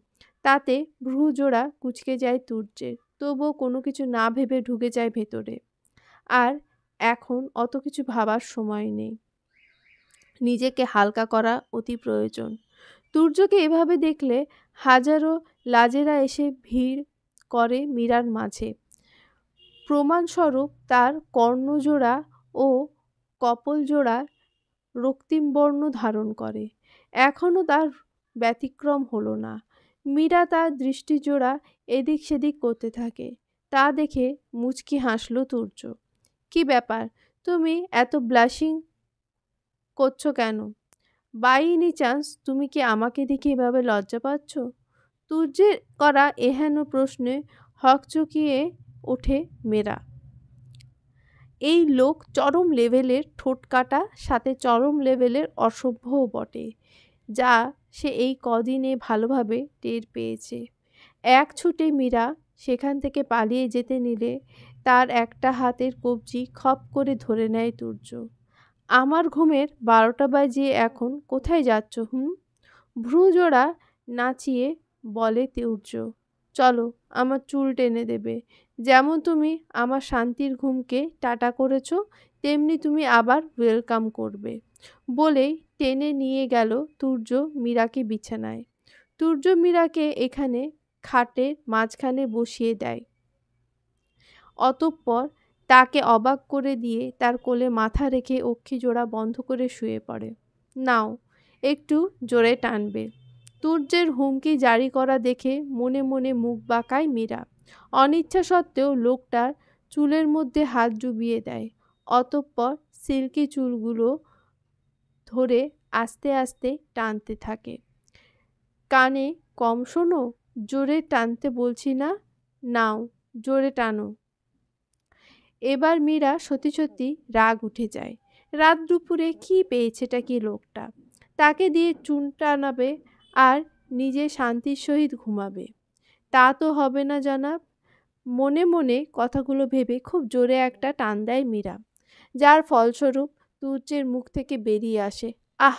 তাতে ভ্রু জোড়া কুঁচকে যায় তুর্যের, তবুও কোনো কিছু না ভেবে ঢুকে যায় ভেতরে। আর এখন অত কিছু ভাবার সময় নেই। নিজেকে হালকা করা অতি প্রয়োজন। তুর্যকে এভাবে দেখলে হাজারো লাজেরা এসে ভিড় করে মীরার মাঝে। প্রমাণস্বরূপ তার কর্ণজোড়া ও কপলজোড়া রক্তিম বর্ণ ধারণ করে। এখনও তার ব্যতিক্রম হলো না। মীরা তার দৃষ্টিজোড়া এদিক সেদিক করতে থাকে। তা দেখে মুচকি হাসল তুর্য। কি ব্যাপার, তুমি এত ব্লাশিং করছো কেন? বাই এনি চান্স তুমি কি আমাকে দেখে এভাবে লজ্জা পাচ্ছ? তুর্যের করা এহেন প্রশ্নে হকচকিয়ে ওঠে মেয়েরা। এই লোক চরম লেভেলের ঠোঁটকাটা, সাথে চরম লেভেলের অসভ্যও বটে, যা সে এই কদিনে ভালোভাবে টের পেয়েছে। এক ছুটে মীরা সেখান থেকে পালিয়ে যেতে নিলে তার একটা হাতের কবজি খপ করে ধরে নেয় তুর্য। আমার ঘুমের 12টা বাজিয়ে এখন কোথায় যাচ্ছ হুম? ভ্রু জোড়া নাচিয়ে বলে তুর্য। চলো, আমার চুল টেনে দেবে। যেমন তুমি আমার শান্তির ঘুমকে টাটা করেছ, তেমনি তুমি আবার ওয়েলকাম করবে। বলেই টেনে নিয়ে গেল তুর্য মীরাকে বিছানায়। তুর্য মীরাকে এখানে খাটের মাঝখানে বসিয়ে দেয়। অতঃপর তাকে অবাক করে দিয়ে তার কোলে মাথা রেখে অক্ষি জোড়া বন্ধ করে শুয়ে পড়ে। নাও, একটু জোরে টানবে। তুর্যের হুমকি জারি করা দেখে মনে মনে মুখ বাঁকায় মীরা। অনিচ্ছা সত্ত্বেও লোকটার চুলের মধ্যে হাত ডুবিয়ে দেয়। অতঃপর সিল্কি চুলগুলো ধরে আস্তে আস্তে টানতে থাকে। কানে কম শোনো, জোরে টানতে বলছি না? নাও, জোরে টানো। এবার মীরা সত্যি সত্যি রাগ উঠে যায়। রাত দুপুরে কি পেয়েছেটা কি লোকটা? তাকে দিয়ে চুন টানাবে আর নিজে শান্তির সহিত ঘুমাবে? তা তো হবে না জনাব। মনে মনে কথাগুলো ভেবে খুব জোরে একটা টান দেয় মীরা, যার ফলস্বরূপ তুর্যের মুখ থেকে বেরিয়ে আসে, আহ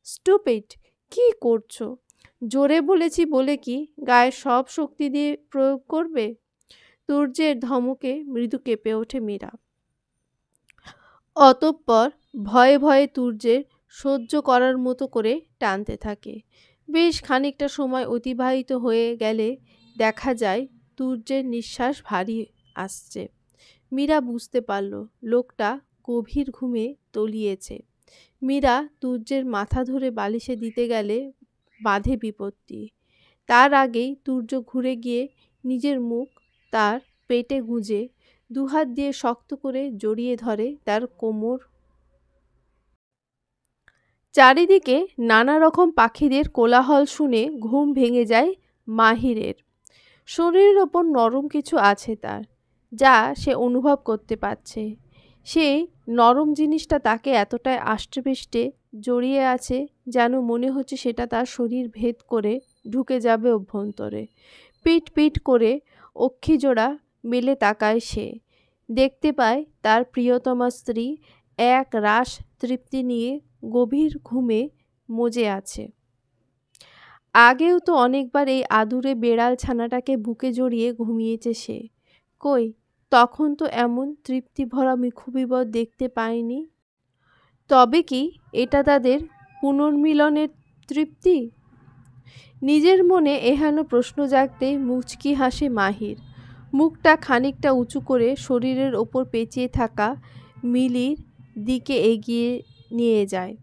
স্টুপিড, কি করছো? জোরে বলেছি বলে কি গায়ের সব শক্তি দিয়ে প্রয়োগ করবে? তুর্যের ধমকে মৃদু কেঁপে ওঠে মীরা। অতঃপর ভয়ে ভয়ে তুর্যের সহ্য করার মতো করে টানতে থাকে। বেশ খানিকটা সময় অতিবাহিত হয়ে গেলে দেখা যায় তুর্যের নিঃশ্বাস ভারী আসছে। মীরা বুঝতে পারল লোকটা গভীর ঘুমে তলিয়েছে। মীরা তুর্যের মাথা ধরে বালিশে দিতে গেলে বাধে বিপত্তি। তার আগেই তুর্য ঘুরে গিয়ে নিজের মুখ তার পেটে গুঁজে দুহাত দিয়ে শক্ত করে জড়িয়ে ধরে তার কোমর। চারিদিকে নানা রকম পাখিদের কোলাহল শুনে ঘুম ভেঙে যায় মাহিরের। শরীরের ওপর নরম কিছু আছে তার, যা সে অনুভব করতে পারছে। সেই নরম জিনিসটা তাকে এতটাই আষ্টেপৃষ্টে জড়িয়ে আছে যেন মনে হচ্ছে সেটা তার শরীর ভেদ করে ঢুকে যাবে অভ্যন্তরে। পিট পিট করে অক্ষিজোড়া মেলে তাকায় সে। দেখতে পায় তার প্রিয়তমা স্ত্রী এক রাশ তৃপ্তি নিয়ে গভীর ঘুমে মজে আছে। আগেও তো অনেকবার এই আদুরে বেড়াল ছানাটাকে বুকে জড়িয়ে ঘুমিয়েছে সে। কই, তখন তো এমন তৃপ্তিভরা মুখবিবর দেখতে পায়নি। তবে কি এটা তাদের পুনর্মিলনের তৃপ্তি? নিজের মনে এহেন প্রশ্ন জাগতেই মুচকি হাসে মাহির। মুখটা খানিকটা উঁচু করে শরীরের ওপর পেঁচিয়ে থাকা মিলির দিকে এগিয়ে নিয়ে যায়।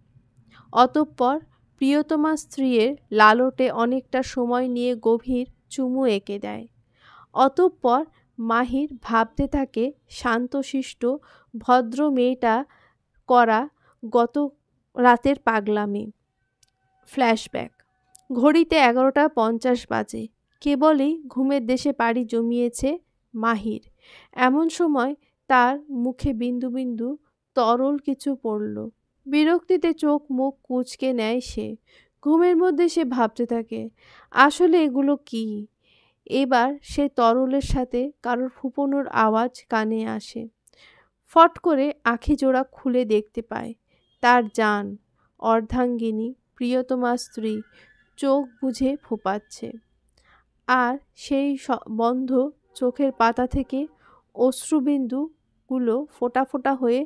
অতঃপর প্রিয়তমা স্ত্রীর লালটে অনেকটা সময় নিয়ে গভীর চুমু এঁকে দেয়। অতঃপর মাহির ভাবতে থাকে শান্তশিষ্ট ভদ্র মেয়েটা করা গত রাতের পাগলামি। ফ্ল্যাশব্যাক। ঘড়িতে 11:50 বাজে। কেবলই ঘুমের দেশে পাড়ি জমিয়েছে মাহির। এমন সময় তার মুখে বিন্দু বিন্দু তরল কিছু পড়ল। বিরক্তিতে চোখ মুখ কুঁচকে নেয় সে। ঘুমের মধ্যে সে ভাবতে থাকে, আসলে এগুলো কি? এবার সে তরলের সাথে কারোর ফুঁপোনোর আওয়াজ কানে আসে। ফট করে আখিজোড়া খুলে দেখতে পায় তার জান, অর্ধাঙ্গিনী প্রিয়তমা স্ত্রী চোখ বুজে ফোঁপাচ্ছে। আর সেই বন্ধ চোখের পাতা থেকে অশ্রুবিন্দুগুলো ফোঁটা ফোঁটা হয়ে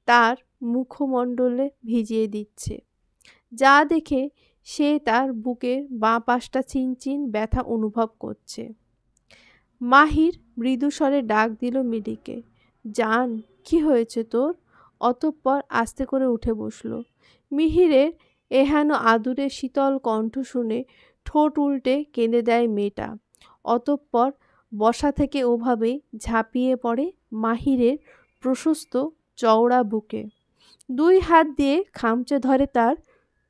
তার মুখমণ্ডলে ভিজিয়ে দিচ্ছে, যা দেখে সে তার বুকের বাঁ পাশটা চিনচিন ব্যথা অনুভব করছে। মাহির মৃদুস্বরে ডাক দিল মিলিকে। জান, কি হয়েছে তোর? অতঃপর আস্তে করে উঠে বসল। মিহিরের এহেন আদুরে শীতল কণ্ঠ শুনে ঠোঁট উল্টে কেঁদে দেয় মেয়েটা। অতঃপর বসা থেকে ওভাবেই ঝাঁপিয়ে পড়ে মাহিরের প্রশস্ত চওড়া বুকে। 2 হাত দিয়ে খামচে ধরে তার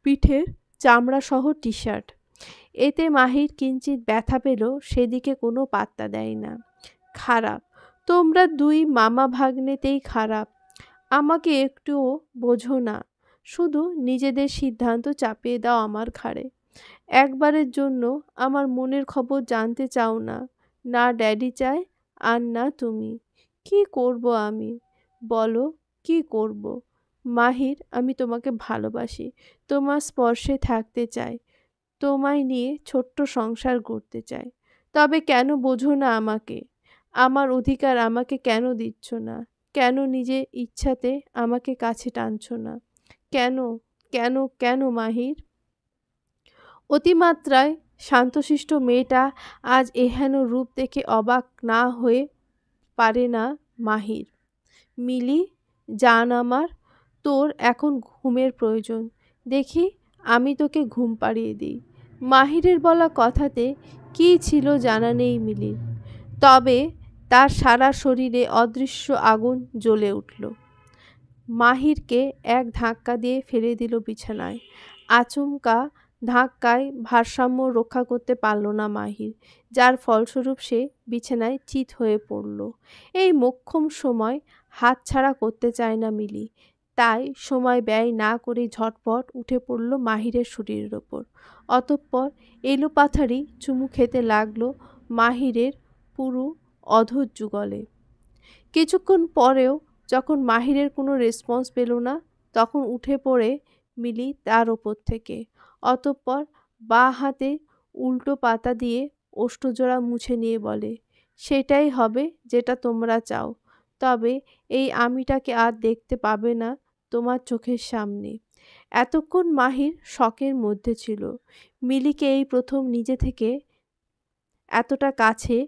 পিঠের চামড়াসহ টি-শার্ট। এতে মাহির কিঞ্চিত ব্যথা পেল, সেদিকে কোনো পাত্তা দেয় না। খারাপ, তোমরা 2 মামা ভাগ্নেতেই খারাপ। আমাকে একটুও বোঝো না, শুধু নিজেদের সিদ্ধান্ত চাপিয়ে দাও আমার ঘাড়ে। একবারের জন্য আমার মনের খবর জানতে চাও না। না ড্যাডি চায়, আর না তুমি। কি করব আমি? বলো, কি করব? মাহির, আমি তোমাকে ভালোবাসি, তোমার স্পর্শে থাকতে চাই, তোমায় নিয়ে ছোট্ট সংসার গড়তে চাই। তবে কেন বোঝো না আমাকে? আমার অধিকার আমাকে কেন দিচ্ছ না? কেন নিজে ইচ্ছাতে আমাকে কাছে টানছ না? কেন, কেন, কেন মাহির? অতিমাত্রায় শান্তশিষ্ট মেয়েটা আজ এহেন রূপ দেখে অবাক না হয়ে পারে না মাহির। মিলি, জান আমার, তোর এখন ঘুমের প্রয়োজন। দেখি আমি তোকে ঘুম পাড়িয়ে দিই। মাহিরের বলা কথাতে কী ছিল জানা নেই মিলির। তবে তার সারা শরীরে অদৃশ্য আগুন জ্বলে উঠল। মাহিরকে এক ধাক্কা দিয়ে ফেলে দিল বিছানায়। আচমকা ধাক্কায় ভারসাম্য রক্ষা করতে পারল না মাহির, যার ফলস্বরূপ সে বিছানায় চিৎ হয়ে পড়ল। এই মোক্ষম সময় হাতছাড়া করতে চায় না মিলি, তাই সময় ব্যয় না করে ঝটপট উঠে পড়ল মাহিরের শরীরের ওপর। অতঃপর এলোপাথারি চুমু খেতে লাগলো মাহিরের পুরু অধর যুগলে। কিছুক্ষণ পরেও যখন মাহিরের কোনো রেসপন্স পেল না, তখন উঠে পড়ে মিলি তার ওপর থেকে। অতঃপর বাঁ হাতে উল্টো পাতা দিয়ে ওষ্ঠজোড়া মুছে নিয়ে বলে, সেটাই হবে যেটা তোমরা চাও। তবে এই আমিটাকে আর দেখতে পাবে না তোমার চোখের সামনে। এতক্ষণ মাহির শকের মধ্যে ছিল। মিলিকে এই প্রথম নিজে থেকে এতটা কাছে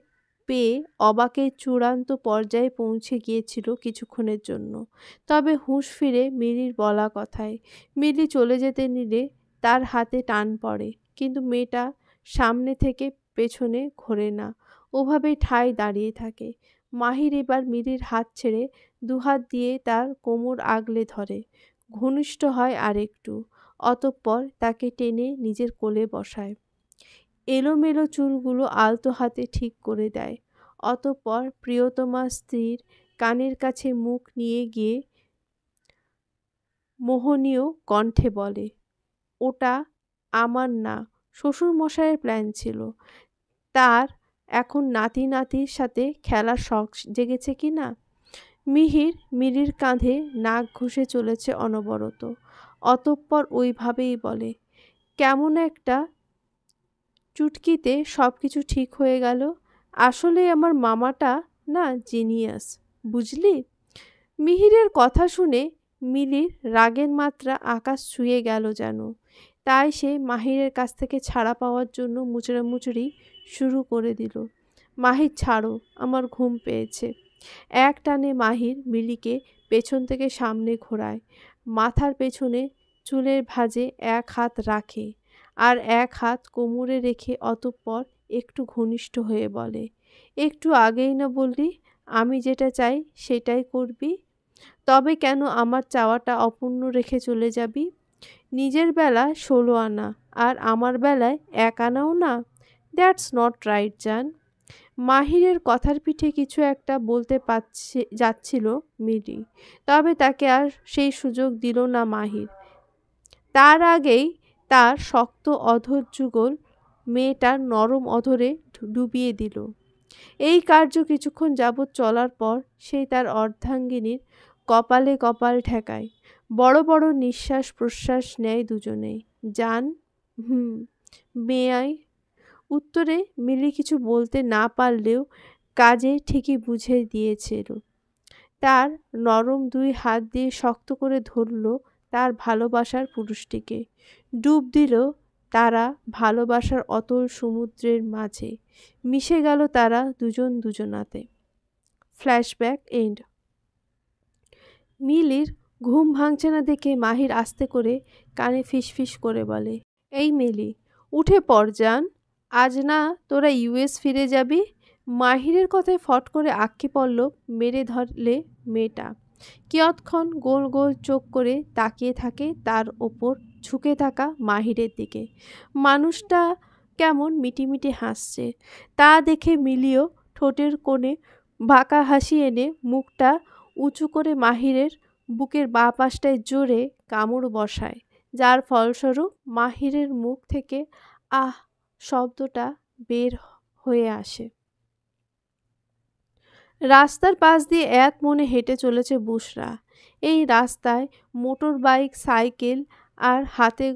পেয়ে অবাকের চূড়ান্ত পর্যায়ে পৌঁছে গিয়েছিল কিছুক্ষণের জন্য। তবে হুঁশ ফিরে মিলির বলা কথায়। মিলি চলে যেতে নিলে তার হাতে টান পড়ে, কিন্তু মেয়েটা সামনে থেকে পেছনে ঘোরে না, ওভাবেই ঠায় দাঁড়িয়ে থাকে। মাহির এবার মিলির হাত ছেড়ে দুহাত দিয়ে তার কোমর আগলে ধরে, ঘনিষ্ঠ হয় আরেকটু। অতঃপর তাকে টেনে নিজের কোলে বসায়। এলোমেলো চুলগুলো আলতো হাতে ঠিক করে দেয়। অতঃপর প্রিয়তমা স্ত্রীর কানের কাছে মুখ নিয়ে গিয়ে মোহনীয় কণ্ঠে বলে, ওটা আমার না, শ্বশুরমশাইয়ের প্ল্যান ছিল। তার এখন নাতি নাতির সাথে খেলার শখ জেগেছে কি না? মিহির মিলির কাঁধে নাক ঘষে চলেছে অনবরত। অতঃপর ওইভাবেই বলে, কেমন একটা চুটকিতে সব কিছু ঠিক হয়ে গেল। আসলেই আমার মামাটা না জিনিয়াস, বুঝলি? মিহিরের কথা শুনে মিলির রাগের মাত্রা আকাশ ছুঁয়ে গেল যেন। তাই সে মাহিরের কাছ থেকে ছাড়া পাওয়ার জন্য মুচড়ামুচড়ি শুরু করে দিল। মাহির, ছাড়ো, আমার ঘুম পেয়েছে। এক টানে মাহির মিলিকে পেছন থেকে সামনে ঘোরায়, মাথার পেছনে চুলের ভাঁজে এক হাত রাখে আর এক হাত কোমরে রেখে অতঃপর একটু ঘনিষ্ঠ হয়ে বলে, একটু আগেই না বললি আমি যেটা চাই সেটাই করবি? তবে কেন আমার চাওয়াটা অপূর্ণ রেখে চলে যাবি? নিজের বেলায় 16 আনা আর আমার বেলায় 1 আনাও না? দ্যাটস নট রাইট জান। মাহিরের কথার পিঠে কিছু একটা বলতে যাচ্ছিল মিলি, তবে তাকে আর সেই সুযোগ দিল না মাহির। তার আগেই তার শক্ত অধর যুগল মেয়েটার নরম অধরে ডুবিয়ে দিল। এই কার্য কিছুক্ষণ যাবৎ চলার পর সেই তার অর্ধাঙ্গিনীর কপালে কপাল ঠেকায়। বড় বড় নিঃশ্বাস প্রশ্বাস নেয় দুজনেই। জান, হুম, মে আই? উত্তরে মিলি কিছু বলতে না পারলেও কাজে ঠিকই বুঝে দিয়েছিল। তার নরম 2 হাত দিয়ে শক্ত করে ধরল তার ভালোবাসার পুরুষটিকে। ডুব দিল তারা ভালোবাসার অতল সমুদ্রের মাঝে। মিশে গেল তারা দুজন দুজনাতে। Flashback and. মিলির ঘুম ভাঙছে না দেখে মাহির আস্তে করে কানে ফিসফিস করে বলে, এই মিলি, উঠে পড় জান। আজ না তোরা ইউএস ফিরে যাবি? মাহিরের কথায় ফট করে আক্ষি পল্লব মেরে ধরলে মেয়েটা। কিয়ৎক্ষণ গোল গোল চোখ করে তাকিয়ে থাকে তার ওপর ঝুঁকে থাকা মাহিরের দিকে। মানুষটা কেমন মিটিমিটি হাসছে তা দেখে মিলিও ঠোঁটের কোণে বাঁকা হাসি এনে মুখটা উঁচু করে মাহিরের বুকের বাঁ পাশটায় জোরে কামড় বসায়, যার ফলস্বরূপ মাহিরের মুখ থেকে আহ শব্দটা বের হয়ে আসে। রাস্তার পাশ দিয়ে এক মনে হেঁটে চলেছে বুশরা। এই রাস্তায় মোটর বাইক, সাইকেল আর হাতে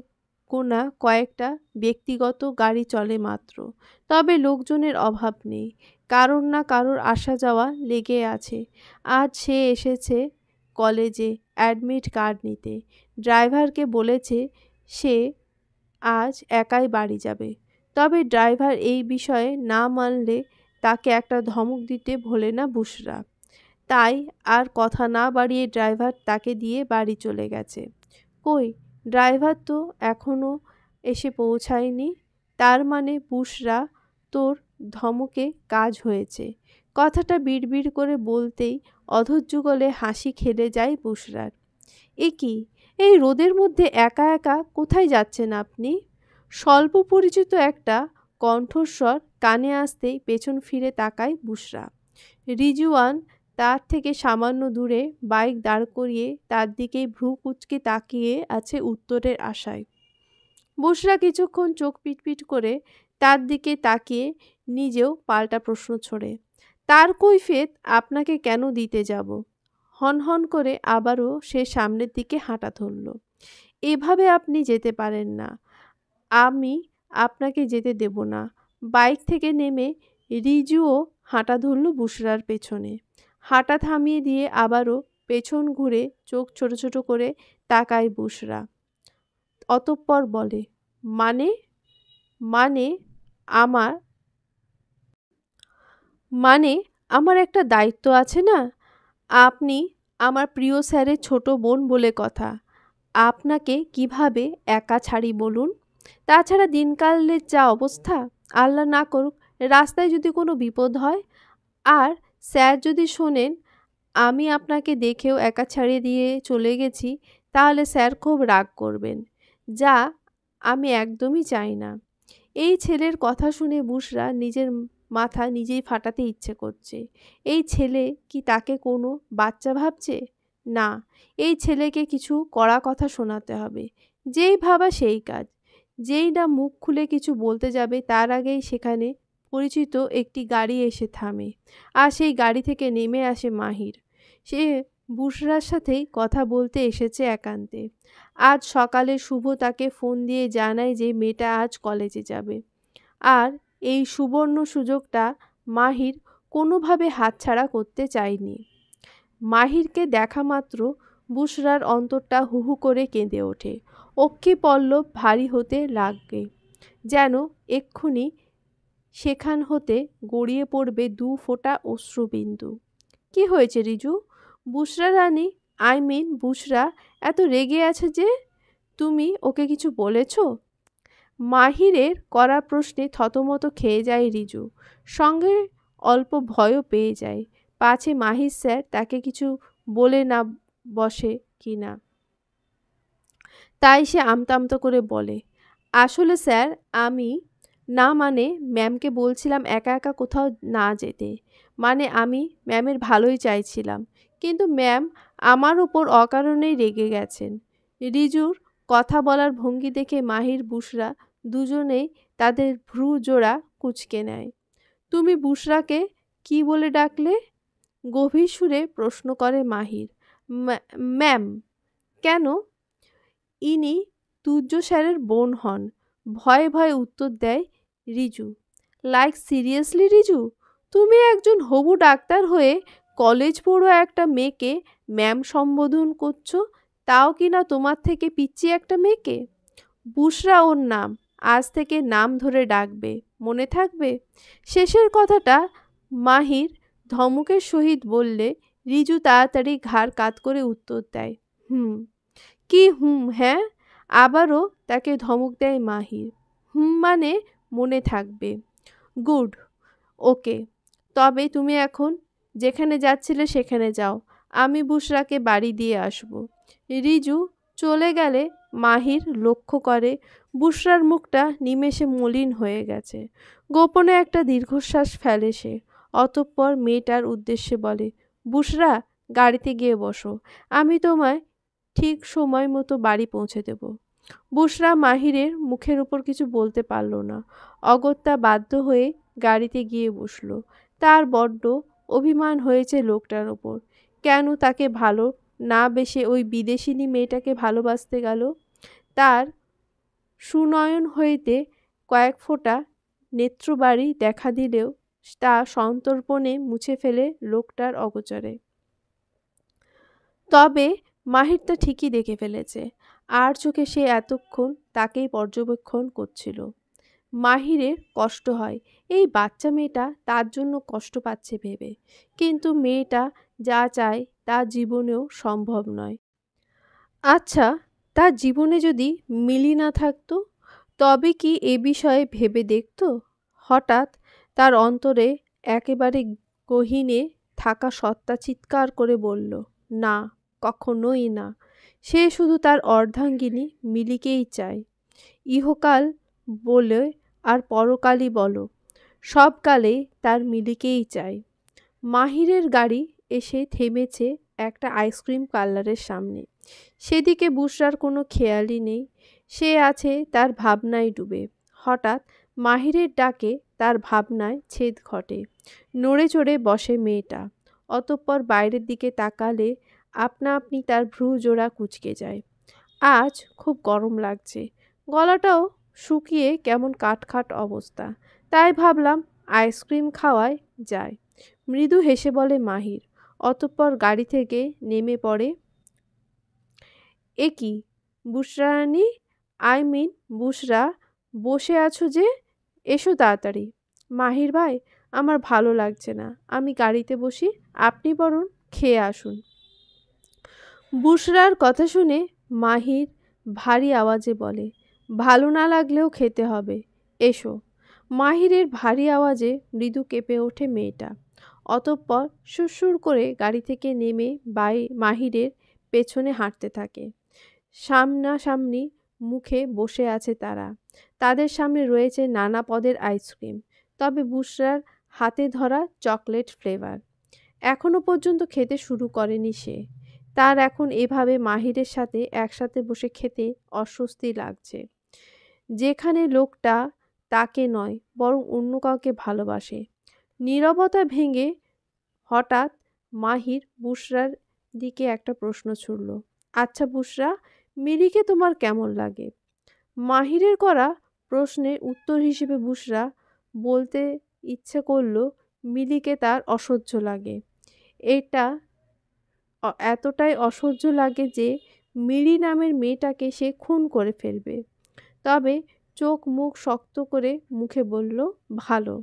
গোনা কয়েকটা ব্যক্তিগত গাড়ি চলে মাত্র। তবে লোকজনের অভাব নেই। কারোর না কারোর আসা যাওয়া লেগে আছে। আজ সে এসেছে কলেজে অ্যাডমিট কার্ড নিতে। ড্রাইভারকে বলেছে সে আজ একাই বাড়ি যাবে। তবে ড্রাইভার এই বিষয়ে না মানলে তাকে একটা ধমক দিতে ভোলে না বুশরা। তাই আর কথা না বাড়িয়ে ড্রাইভার তাকে দিয়ে বাড়ি চলে গেছে। কই, ড্রাইভার তো এখনও এসে পৌঁছায়নি। তার মানে বুশরা, তোর ধমকে কাজ হয়েছে। কথাটা বিড়বিড় করে বলতেই অধৈর্যগলে হাসি খেলে যায় বুশরার। এ কি, এই রোদের মধ্যে একা একা কোথায় যাচ্ছেন আপনি? স্বল্প পরিচিত একটা কণ্ঠস্বর কানে আসতেই পেছন ফিরে তাকায় বুশরা। রিজওয়ান তার থেকে সামান্য দূরে বাইক দাঁড় করিয়ে তার দিকেই ভ্রু কুঁচকে তাকিয়ে আছে উত্তরের আশায়। বুশরা কিছুক্ষণ চোখ পিটপিট করে তার দিকে তাকিয়ে নিজেও পাল্টা প্রশ্ন ছড়ে, তার কৈফিয়ত আপনাকে কেন দিতে যাব? হনহন করে আবারও সে সামনের দিকে হাঁটা ধরল। এভাবে আপনি যেতে পারেন না। আমি আপনাকে যেতে দেব না। বাইক থেকে নেমে রিজুও হাঁটা ধরল বুশরার পেছনে। হাঁটা থামিয়ে দিয়ে আবারও পেছন ঘুরে চোখ ছোট ছোট করে তাকায় বুশরা। অতঃপর বলে, মানে? মানে আমার মানে আমার একটা দায়িত্ব আছে না? আপনি আমার প্রিয় স্যারের ছোট বোন বলে কথা। আপনাকে কিভাবে একা ছাড়ি বলুন? তাছাড়া দিনকালের যা অবস্থা, আল্লাহ না করুক রাস্তায় যদি কোনো বিপদ হয় আর স্যার যদি শোনেন আমি আপনাকে দেখেও একা ছাড়িয়ে দিয়ে চলে গেছি, তাহলে স্যার খুব রাগ করবেন, যা আমি একদমই চাই না। এই ছেলের কথা শুনে বুশরা নিজের মাথা নিজেই ফাটাতে ইচ্ছে করছে। এই ছেলে কি তাকে কোনো বাচ্চা ভাবছে? না, এই ছেলেকে কিছু কড়া কথা শোনাতে হবে। যেই ভাবা সেই কাজ। যেই না মুখ খুলে কিছু বলতে যাবে তার আগেই সেখানে পরিচিত একটি গাড়ি এসে থামে আর সেই গাড়ি থেকে নেমে আসে মাহির। সে বুশরার সাথেই কথা বলতে এসেছে একান্তে। আজ সকালে শুভ তাকে ফোন দিয়ে জানায় যে মেয়েটা আজ কলেজে যাবে। আর এই সুবর্ণ সুযোগটা মাহির কোনোভাবে হাতছাড়া করতে চায়নি। মাহিরকে দেখা মাত্র বুশরার অন্তরটা হু হু করে কেঁদে ওঠে। অক্ষি পল্লব ভারী হতে লাগে, যেন এক্ষুনি সেখান হতে গড়িয়ে পড়বে 2 ফোঁটা অশ্রুবিন্দু। কি হয়েছে রিজু? বুশরা রানী, বুশরা এত রেগে আছে যে? তুমি ওকে কিছু বলেছ? মাহিরের করা প্রশ্নে থতমত খেয়ে যায় রিজু। সঙ্গে অল্প ভয়ও পেয়ে যায়, পাছে মাহির স্যার তাকে কিছু বলে না বসে কিনা। তাই সে আমতা আমতা করে বলে, আসলে স্যার আমি মানে ম্যামকে বলছিলাম একা একা কোথাও না যেতে। মানে আমি ম্যামের ভালোই চাইছিলাম, কিন্তু ম্যাম আমার ওপর অকারণেই রেগে গেছেন। রিজুর কথা বলার ভঙ্গি দেখে মাহির বুশরা দুজনেই তাদের ভ্রু জোড়া কুঁচকে নেয়। তুমি বুশরাকে কি বলে ডাকলে? গভীর সুরে প্রশ্ন করে মাহির। ম্যাম। কেন? ইনি তুর্য স্যারের বোন হন। ভয়ে ভয়ে উত্তর দেয় রিজু। লাইক সিরিয়াসলি রিজু, তুমি একজন হবু ডাক্তার হয়ে কলেজ পড়ুয়া একটা মেয়েকে ম্যাম সম্বোধন করছো, তাও কিনা তোমার থেকে পিচ্চি একটা মেয়েকে? বুশরা ওর নাম, আজ থেকে নাম ধরে ডাকবে, মনে থাকবে? শেষের কথাটা মাহির ধমকের সহিত বললে রিজু তাড়াতাড়ি ঘাড় কাত করে উত্তর দেয়, হুম। কি হুম হ্যাঁ? আবারও তাকে ধমক দেয় মাহির। হুম মানে মনে থাকবে। গুড, ওকে। তবে তুমি এখন যেখানে যাচ্ছিলে সেখানে যাও, আমি বুশরাকে বাড়ি দিয়ে আসব। রিজু চলে গেলে মাহির লক্ষ্য করে বুশরার মুখটা নিমেষে মলিন হয়ে গেছে। গোপনে একটা দীর্ঘশ্বাস ফেলে সে। অতঃপর মেয়েটার উদ্দেশ্যে বলে, বুশরা, গাড়িতে গিয়ে বসো, আমি তোমায় ঠিক সময় মতো বাড়ি পৌঁছে দেব। বুশরা মাহিরের মুখের উপর কিছু বলতে পারল না। অগত্যা বাধ্য হয়ে গাড়িতে গিয়ে বসল। তার বড্ড অভিমান হয়েছে লোকটার ওপর। কেন তাকে ভালো না বেসে ওই বিদেশিনী মেয়েটাকে ভালোবাসতে গেল? তার সুনয়ন হইতে কয়েক ফোঁটা নেত্রবাড়ি দেখা দিলেও তা সন্তর্পণে মুছে ফেলে লোকটার অগোচরে। তবে মাহির তা ঠিকই দেখে ফেলেছে, আর চোখে সে এতক্ষণ তাকেই পর্যবেক্ষণ করছিল। মাহিরের কষ্ট হয়, এই বাচ্চা মেয়েটা তার জন্য কষ্ট পাচ্ছে ভেবে। কিন্তু মেয়েটা যা চায় তা জীবনেও সম্ভব নয়। আচ্ছা, তার জীবনে যদি মিলি না থাকতো, তবে কি এ বিষয়ে ভেবে দেখত? হঠাৎ তার অন্তরে একেবারে গহীনে থাকা সত্তা চিৎকার করে বলল, না, কখনোই না। সে শুধু তার অর্ধাঙ্গিনী মিলিকেই চায়। ইহকাল বলে আর পরকালই বলো, সব কালেই তার মিলিকেই চায়। মাহিরের গাড়ি এসে থেমেছে একটা আইসক্রিম পার্লারের সামনে। সেদিকে বুশরার কোনো খেয়ালই নেই, সে আছে তার ভাবনায় ডুবে। হঠাৎ মাহিরের ডাকে তার ভাবনায় ছেদ ঘটে। নড়ে চড়ে বসে মেয়েটা। অতঃপর বাইরের দিকে তাকালে আপনা আপনি তার ভ্রু জোড়া কুঁচকে যায়। আজ খুব গরম লাগছে, গলাটাও শুকিয়ে কেমন কাটখাট অবস্থা। তাই ভাবলাম আইসক্রিম খাওয়াই যায়। মৃদু হেসে বলে মাহির। অতঃপর গাড়ি থেকে নেমে পড়ে। এ কি বুশরা রানী, বুশরা, বসে আছো যে? এসো তাড়াতাড়ি। মাহির ভাই, আমার ভালো লাগছে না, আমি গাড়িতে বসি, আপনি বরং খেয়ে আসুন। বুশরার কথা শুনে মাহির ভারী আওয়াজে বলে, ভালো না লাগলেও খেতে হবে, এসো। মাহিরের ভারী আওয়াজে মৃদু কেঁপে ওঠে মেয়েটা। অতঃপর সুরসুর করে গাড়ি থেকে নেমে মাহিরের পেছনে হাঁটতে থাকে। সামনাসামনি মুখে বসে আছে তারা। তাদের সামনে রয়েছে নানা পদের আইসক্রিম, তবে বুশরার হাতে ধরা চকলেট ফ্লেভার। এখনো পর্যন্ত খেতে শুরু করেনি সে। তার এখন এভাবে মাহিরের সাথে একসাথে বসে খেতে অস্বস্তি লাগছে। যেখানে লোকটা তাকে নয় বরং অন্য কাউকে ভালোবাসে। নীরবতা ভেঙে হঠাৎ মাহির বুশরার দিকে একটা প্রশ্ন ছুড়ল। আচ্ছা বুশরা, মিলিকে তোমার কেমন লাগে? মাহিরের করা প্রশ্নের উত্তর হিসেবে বুশরা বলতে ইচ্ছে করল মিলিকে তার অসহ্য লাগে। এটা এতটাই অসহ্য লাগে যে মিলি নামের মেয়েটাকে সে খুন করে ফেলবে। তবে চোখ মুখ শক্ত করে মুখে বলল, ভালো।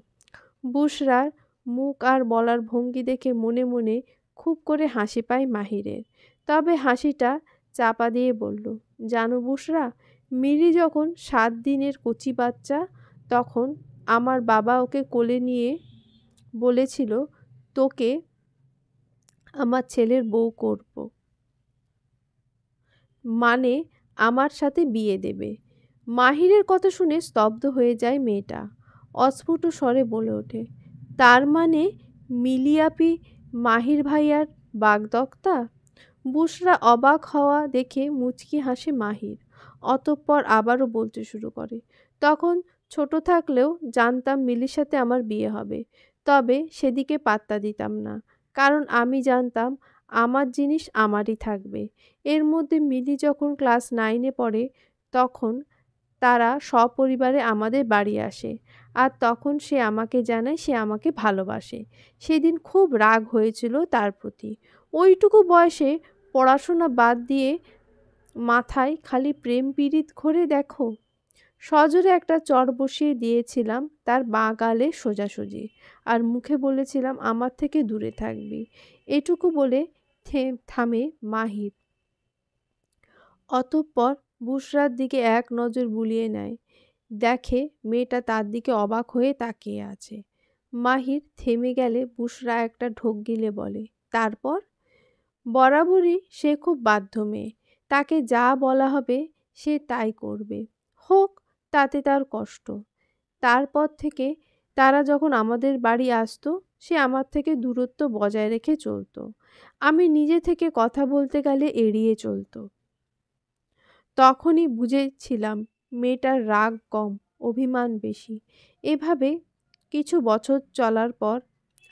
বুশরার মুখ আর বলার ভঙ্গি দেখে মনে মনে খুব করে হাসি পায় মাহিরের। তবে হাসিটা চাপা দিয়ে বলল, জানো বুশরা, মিলি যখন 7 দিনের কচি বাচ্চা তখন আমার বাবা ওকে কোলে নিয়ে বলেছিল, তোকে আমার ছেলের বউ করব, মানে আমার সাথে বিয়ে দেবে। মাহিরের কথা শুনে স্তব্ধ হয়ে যায় মেয়েটা। অস্ফুট স্বরে বলে ওঠে, তার মানে মিলি আপি মাহির ভাইয়ার বাগদত্তা? বুশরা অবাক হওয়া দেখে মুচকি হাসে মাহির। অতঃপর আবারও বলতে শুরু করে, তখন ছোট থাকলেও জানতাম মিলির সাথে আমার বিয়ে হবে। তবে সেদিকে পাত্তা দিতাম না, কারণ আমি জানতাম আমার জিনিস আমারই থাকবে। এর মধ্যে মিলি যখন ক্লাস 9-এ পড়ে তখন তারা সপরিবারে আমাদের বাড়ি আসে। আর তখন সে আমাকে জানায় সে আমাকে ভালোবাসে। সেদিন খুব রাগ হয়েছিল তার প্রতি। ওইটুকু বয়সে পড়াশোনা বাদ দিয়ে মাথায় খালি প্রেম পীড়িত ঘোরে দেখো। সজোরে একটা চড় বসিয়ে দিয়েছিলাম তার বাঁ গালে সোজাসুজি, আর মুখে বলেছিলাম আমার থেকে দূরে থাকবি। এটুকু বলে থামে মাহির। অতঃপর বুশরার দিকে এক নজর বুলিয়ে নেয়, দেখে মেয়েটা তার দিকে অবাক হয়ে তাকিয়ে আছে। মাহির থেমে গেলে বুশরা একটা ঢোক গিলে বলে, তারপর? বরাবরই সে খুব বাধ্য মেয়ে, তাকে যা বলা হবে সে তাই করবে, হোক তাতে তার কষ্ট। তারপর থেকে তারা যখন আমাদের বাড়ি আসতো সে আমার থেকে দূরত্ব বজায় রেখে চলতো। আমি নিজে থেকে কথা বলতে গেলে এড়িয়ে চলতো। তখনই বুঝেছিলাম মেয়েটার রাগ কম, অভিমান বেশি। এভাবে কিছু বছর চলার পর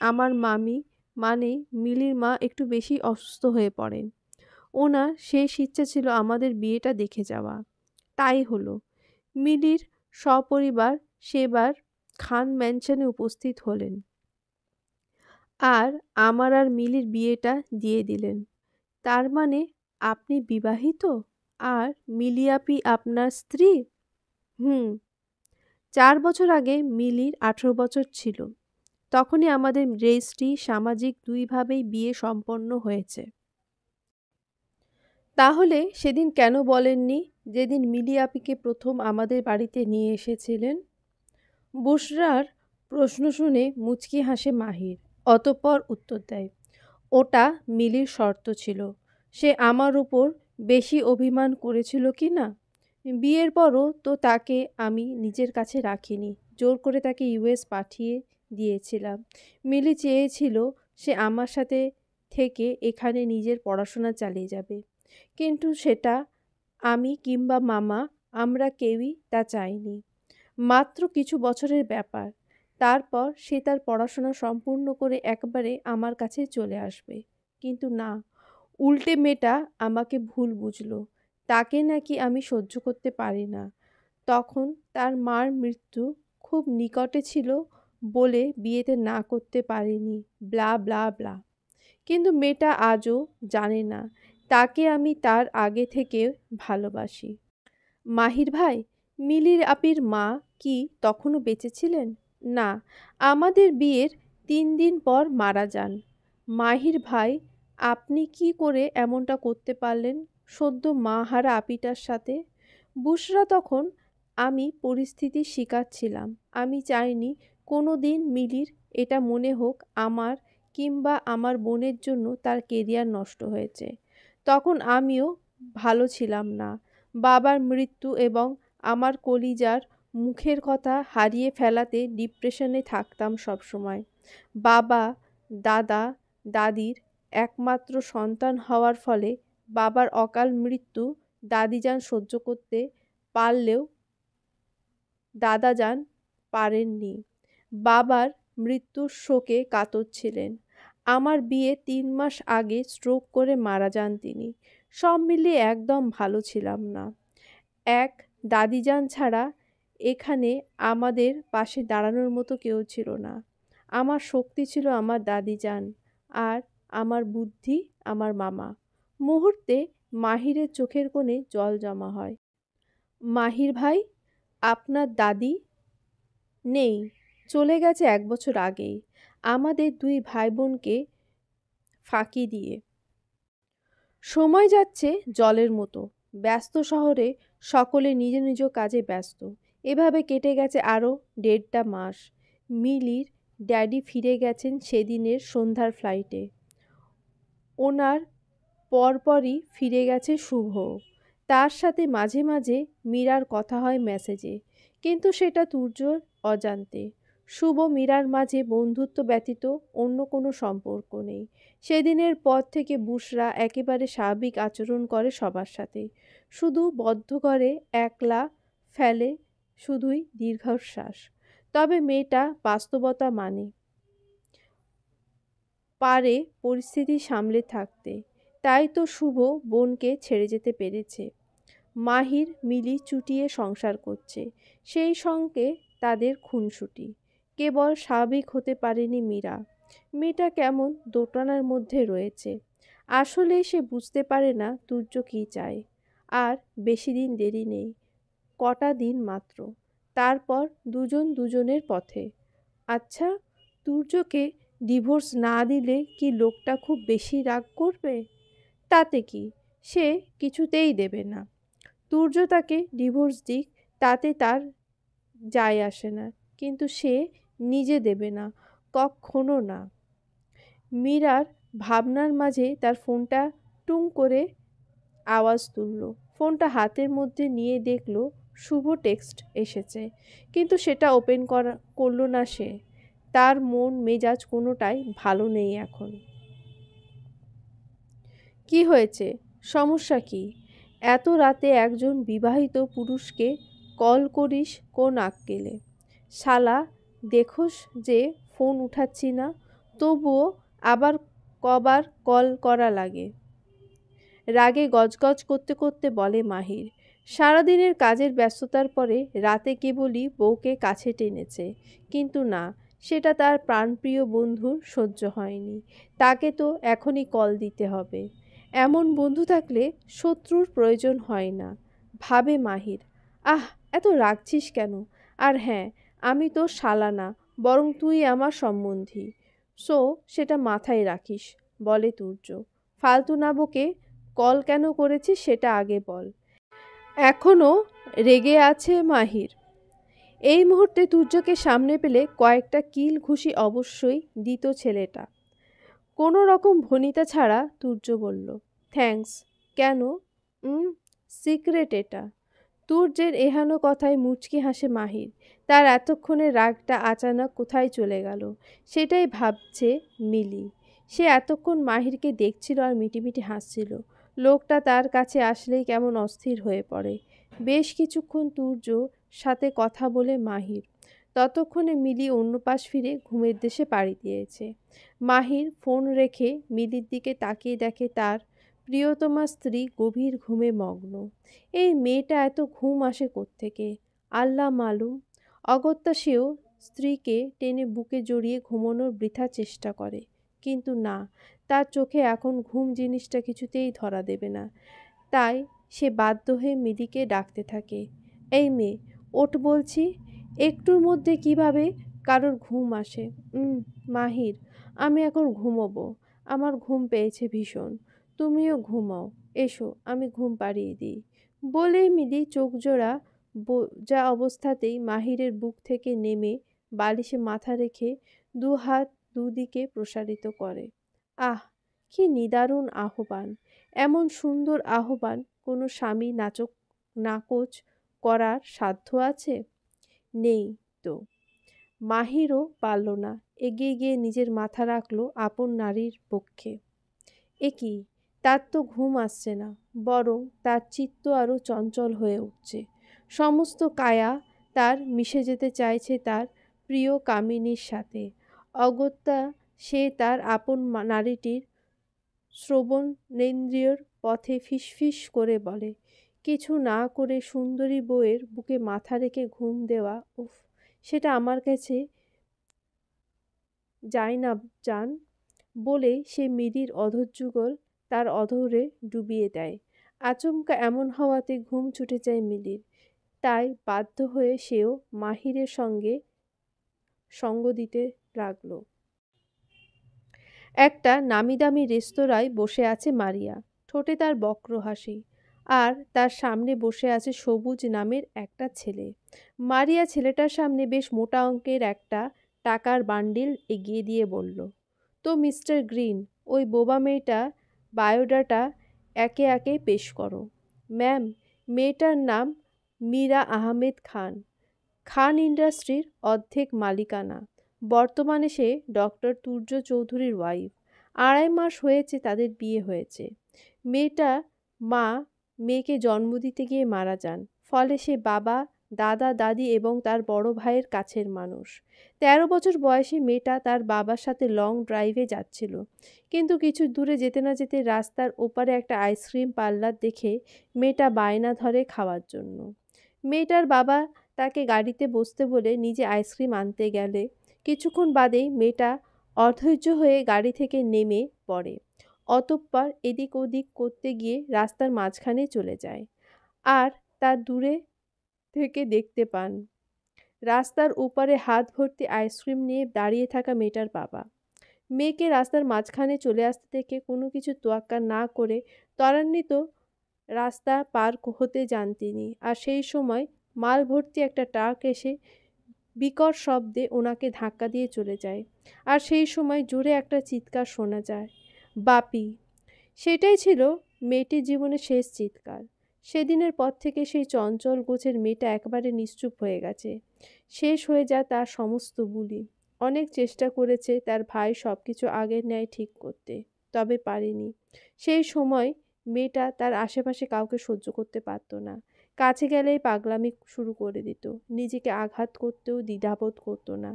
আমার মামি, মানে মিলির মা, একটু বেশি অসুস্থ হয়ে পড়েন। ওনার শেষ ইচ্ছা ছিল আমাদের বিয়েটা দেখে যাওয়া। তাই হলো। মিলির সপরিবার সেবার খান ম্যানশনে উপস্থিত হলেন আর আমার আর মিলির বিয়েটা দিয়ে দিলেন। তার মানে আপনি বিবাহিত আর মিলি আপি আপনার স্ত্রী? হুম। 4 বছর আগে মিলির 18 বছর ছিল। তখনই আমাদের রেজিস্ট্রি সামাজিক দুইভাবেই বিয়ে সম্পন্ন হয়েছে। তাহলে সেদিন কেন বলেননি যেদিন মিলি আপিকে প্রথম আমাদের বাড়িতে নিয়ে এসেছিলেন? বুশরার প্রশ্ন শুনে মুচকি হাসে মাহির। অতঃপর উত্তর দেয়, ওটা মিলির শর্ত ছিল। সে আমার উপর বেশি অভিমান করেছিল কি না? বিয়ের পরও তো তাকে আমি নিজের কাছে রাখিনি, জোর করে তাকে ইউএস পাঠিয়ে দিয়েছিলাম। মিলি চেয়েছিল সে আমার সাথে থেকে এখানে নিজের পড়াশোনা চালিয়ে যাবে, কিন্তু সেটা আমি কিংবা মামা আমরা কেউই তা চাইনি। মাত্র কিছু বছরের ব্যাপার। তারপর সে তার পড়াশোনা সম্পূর্ণ করে একবারে আমার কাছে চলে আসবে। কিন্তু না, উল্টে মেয়েটা আমাকে ভুল বুঝলো। তাকে নাকি আমি সহ্য করতে পারি না। তখন তার মার মৃত্যু খুব নিকটে ছিল বলে বিয়েতে না করতে পারিনি, ব্লা ব্লা ব্লা। কিন্তু মেয়েটা আজও জানে না তাকে আমি তার আগে থেকে ভালোবাসি। মাহির ভাই, মিলির আপির মা কি তখনও বেঁচে ছিলেন? না, আমাদের বিয়ের 3 দিন পর মারা যান। মাহির ভাই, আপনি কি করে এমনটা করতে পারলেন সদ্য মা হারা আপিটার সাথে? বুশরা তখন, আমি পরিস্থিতির শিকার ছিলাম। আমি চাইনি কোনো দিন মিলির এটা মনে হোক আমার কিংবা আমার বোনের জন্য তার কেরিয়ার নষ্ট হয়েছে। তখন আমিও ভালো ছিলাম না। বাবার মৃত্যু এবং আমার কলিজার মুখের কথা হারিয়ে ফেলাতে ডিপ্রেশনে থাকতাম সবসময়। বাবা, দাদা, দাদির একমাত্র সন্তান হওয়ার ফলে বাবার অকাল মৃত্যু দাদিজান সহ্য করতে পারলেও দাদাজান পারেননি। বাবার মৃত্যুর শোকে কাতর ছিলেন। আমার বিয়ে ৩ মাস আগে স্ট্রোক করে মারা যান তিনি। সব মিলিয়ে একদম ভালো ছিলাম না। এক দাদিজান ছাড়া এখানে আমাদের পাশে দাঁড়ানোর মতো কেউ ছিল না। আমার শক্তি ছিল আমার দাদিজান, আর আমার বুদ্ধি আমার মামা। মুহূর্তে মাহিরের চোখের কোণে জল জমা হয়। মাহির ভাই, আপনার দাদি নেই, চলে গেছে ১ বছর আগেই, আমাদের ২ ভাই-বোনকে ফাঁকি দিয়ে। সময় যাচ্ছে জলের মতো। ব্যস্ত শহরে সকলে নিজ নিজ কাজে ব্যস্ত। এভাবে কেটে গেছে আরও ১.৫টা মাস। মিলির ড্যাডি ফিরে গেছেন সেদিনের সন্ধ্যার ফ্লাইটে। ওনার পরপরই ফিরে গেছে শুভ। তার সাথে মাঝে মাঝে মীরার কথা হয় মেসেজে, কিন্তু সেটা তুর্যর অজান্তে। শুভ মীরার মাঝে বন্ধুত্ব ব্যতীত অন্য কোনো সম্পর্ক নেই। সেদিনের পর থেকে বুশরা একেবারে স্বাভাবিক আচরণ করে সবার সাথে, শুধু বদ্ধ করে একলা ফেলে শুধুই দীর্ঘশ্বাস। তবে মেয়েটা বাস্তবতা মানে, পারে পরিস্থিতি সামলে থাকতে। তাই তো শুভ বোনকে ছেড়ে যেতে পেরেছে। মাহির মিলি চুটিয়ে সংসার করছে, সেই সঙ্গে তাদের খুনসুটি। কেবল স্বাভাবিক হতে পারেনি মীরা। মেয়েটা কেমন দোটানার মধ্যে রয়েছে। আসলে সে বুঝতে পারে না তুর্য কী চায়। আর বেশি দিন দেরি নেই, কটা দিন মাত্র, তারপর দুজন দুজনের পথে। আচ্ছা, তুর্যকে ডিভোর্স না দিলে কি লোকটা খুব বেশি রাগ করবে? তাতে কি, সে কিছুতেই দেবে না। তুর্য তাকে ডিভোর্স দিক, তাতে তার যায় আসে না, কিন্তু সে নিজে দেবে না, কক্ষনো না। মীরার ভাবনার মাঝে তার ফোনটা টুং করে আওয়াজ তুলল। ফোনটা হাতের মধ্যে নিয়ে দেখল শুভ টেক্সট এসেছে, কিন্তু সেটা ওপেন করল না সে। তার মন মেজাজ কোনোটাই ভালো নেই এখন। কি হয়েছে? সমস্যা কি? এত রাতে একজন বিবাহিত পুরুষকে কল করিস কোন আক্কেলে? শালা, দেখোস যে ফোন উঠাচ্ছি না, তবুও আবার কবার কল করা লাগে? রাগে গজগজ করতে করতে বলে মাহির। সারাদিনের কাজের ব্যস্ততার পরে রাতে কেবলই বউকে কাছে টেনেছে, কিন্তু না, সেটা তার প্রাণপ্রিয় বন্ধুর সহ্য হয়নি। তাকে তো এখনই কল দিতে হবে। এমন বন্ধু থাকলে শত্রুর প্রয়োজন হয় না, ভাবে মাহির। আহ, এত রাগছিস কেন? আর হ্যাঁ, আমি তো শালা না, বরং তুই আমার সম্বন্ধী। সো সেটা মাথায় রাখিস, বলে তুর্য। ফালতু না বকে কল কেন করেছিস সেটা আগে বল। এখনও রেগে আছে মাহির। এই মুহূর্তে তুর্যকে সামনে পেলে কয়েকটা কিল ঘুষি অবশ্যই দিত ছেলেটা। কোনো রকম ভনিতা ছাড়া তুর্য বলল, থ্যাঙ্কস। কেন? সিক্রেট এটা। তুর্যের এহেন কথায় মুচকি হাসে মাহির। তার এতক্ষণের রাগটা আচানক কোথায় চলে গেল সেটাই ভাবছে মিলি। সে এতক্ষণ মাহিরকে দেখছিল আর মিটিমিটি হাসছিল। লোকটা তার কাছে আসলেই কেমন অস্থির হয়ে পড়ে। বেশ কিছুক্ষণ তুর্য সাথে কথা বলে মাহির। ততক্ষণে মিলি অন্য পাশ ফিরে ঘুমের দেশে পাড়ি দিয়েছে। মাহির ফোন রেখে মিলির দিকে তাকিয়ে দেখে তার প্রিয়তমা স্ত্রী গভীর ঘুমে মগ্ন। এই মেয়েটা এত ঘুম আসে কোত্থেকে? আল্লাহ মালুম। অগত্যা সেও স্ত্রীকে টেনে বুকে জড়িয়ে ঘুমানোর বৃথা চেষ্টা করে, কিন্তু না, তার চোখে এখন ঘুম জিনিসটা কিছুতেই ধরা দেবে না। তাই সে বাধ্য হয়ে মিলিকে ডাকতে থাকে, এই মেয়ে, ওঠ বলছি। একটুর মধ্যে কিভাবে কারোর ঘুম আসে? মাহির, আমি এখন ঘুমোবো, আমার ঘুম পেয়েছে ভীষণ। তুমিও ঘুমাও, এসো আমি ঘুম পাড়িয়ে দিই। বলেই মিলি চোখজোড়া বোজা অবস্থাতেই মাহিরের বুক থেকে নেমে বালিশে মাথা রেখে দুহাত দুদিকে প্রসারিত করে। আহ, কি নিদারুণ আহ্বান! এমন সুন্দর আহ্বান কোনো স্বামী নাকচ করার সাধ্য আছে? নেই তো। মাহিরও পারল না, এগিয়ে গিয়ে নিজের মাথা রাখল আপন নারীর পক্ষে। এ কি, তার তো ঘুম আসছে না, বরং তার চিত্ত আরও চঞ্চল হয়ে উঠছে। সমস্ত কায়া তার মিশে যেতে চাইছে তার প্রিয় কামিনীর সাথে। অগত্যা সে তার আপন নারীটির শ্রবণেন্দ্রিয়র পথে ফিসফিস করে বলে, কিছু না করে সুন্দরী বউয়ের বুকে মাথা রেখে ঘুম দেওয়া, উফ, সেটা আমার কাছে যায় না জান। বলেই সে মিরির অধরযুগল তার অধরে ডুবিয়ে দেয়। আচমকা এমন হওয়াতে ঘুম ছুটে যায় মিলির। তাই বাধ্য হয়ে সেও মাহিরের সঙ্গে সঙ্গ দিতে লাগল। একটা নামিদামি রেস্তোরাঁয় বসে আছে মারিয়া, ঠোঁটে তার বক্র হাসি, আর তার সামনে বসে আছে সবুজ নামের একটা ছেলে। মারিয়া ছেলেটার সামনে বেশ মোটা অঙ্কের একটা টাকার বান্ডিল এগিয়ে দিয়ে বলল, তো মিস্টার গ্রিন, ওই বোবা মেয়েটা বায়োডাটা একে একে পেশ করো। ম্যাম, মেয়েটার নাম মীরা আহমেদ খান, খান ইন্ডাস্ট্রির অর্ধেক মালিকানা। বর্তমানে সে ডক্টর তুর্য চৌধুরীর ওয়াইফ। 2.5 মাস হয়েছে তাদের বিয়ে হয়েছে। মেয়েটা মা মেয়েকে জন্ম দিতে গিয়ে মারা যান, ফলে সে বাবা, দাদা, দাদি এবং তার বড় ভাইয়ের কাছের মানুষ। 13 বছর বয়সে মেয়েটা তার বাবার সাথে লং ড্রাইভে যাচ্ছিল, কিন্তু কিছু দূরে যেতে না যেতে রাস্তার ওপারে একটা আইসক্রিম পার্লার দেখে মেয়েটা বায়না ধরে খাওয়ার জন্য। মেয়েটার বাবা তাকে গাড়িতে বসতে বলে নিজে আইসক্রিম আনতে গেলে কিছুক্ষণ বাদেই মেয়েটা অধৈর্য হয়ে গাড়ি থেকে নেমে পড়ে। অতঃপর এদিক ওদিক করতে গিয়ে রাস্তার মাঝখানে চলে যায়। আর তার দূরে থেকে দেখতে পান রাস্তার ওপারে হাত ভর্তি আইসক্রিম নিয়ে দাঁড়িয়ে থাকা মেয়েটার বাবা। মেয়েকে রাস্তার মাঝখানে চলে আসতে দেখে কোনো কিছু তোয়াক্কা না করে ত্বরান্বিত রাস্তা পার হতে যান তিনি। আর সেই সময় মাল ভর্তি একটা ট্রাক এসে বিকট শব্দে ওনাকে ধাক্কা দিয়ে চলে যায়। আর সেই সময় জোরে একটা চিৎকার শোনা যায়, বাপি। সেটাই ছিল মেয়েটির জীবনের শেষ চিৎকার। সেদিনের পর থেকে সেই চঞ্চল গোছের মেয়েটা একেবারে নিশ্চুপ হয়ে গেছে। শেষ হয়ে যায় তার সমস্ত বুলি। অনেক চেষ্টা করেছে তার ভাই সব কিছু আগের ন্যায় ঠিক করতে, তবে পারেনি। সেই সময় মেয়েটা তার আশেপাশে কাউকে সহ্য করতে পারত না। কাছে গেলেই পাগলামি শুরু করে দিত। নিজেকে আঘাত করতেও দ্বিধাবোধ করতো না।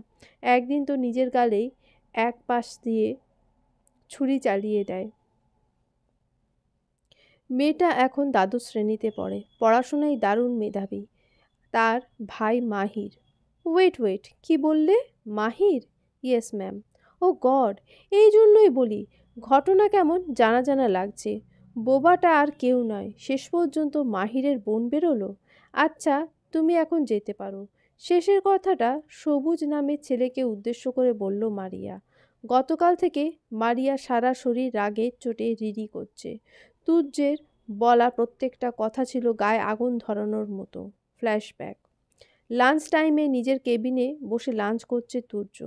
একদিন তো নিজের গালেই এক পাশ দিয়ে ছুরি চালিয়ে দেয়। মেয়েটা এখন দ্বাদশ শ্রেণীতে পড়ে, পড়াশোনায় দারুণ মেধাবী। তার ভাই মাহির। ওয়েট, কি বললে? Mahir? Yes ma'am. Oh God, এই জন্যই বলি ঘটনা কেমন জানা জানা লাগছে। বোবাটা আর কেউ নয়, শেষ পর্যন্ত মাহিরের বোন বেরোলো। আচ্ছা, তুমি এখন যেতে পারো। শেষের কথাটা সবুজ নামের ছেলেকে উদ্দেশ্য করে বলল মারিয়া। গতকাল থেকে মারিয়া সারা শরীর রাগের চোটে রিরি করছে। তুর্যের বলা প্রত্যেকটা কথা ছিল গায়ে আগুন ধরানোর মতো। ফ্ল্যাশব্যাক। লাঞ্চ টাইমে নিজের কেবিনে বসে লাঞ্চ করছে তুর্য।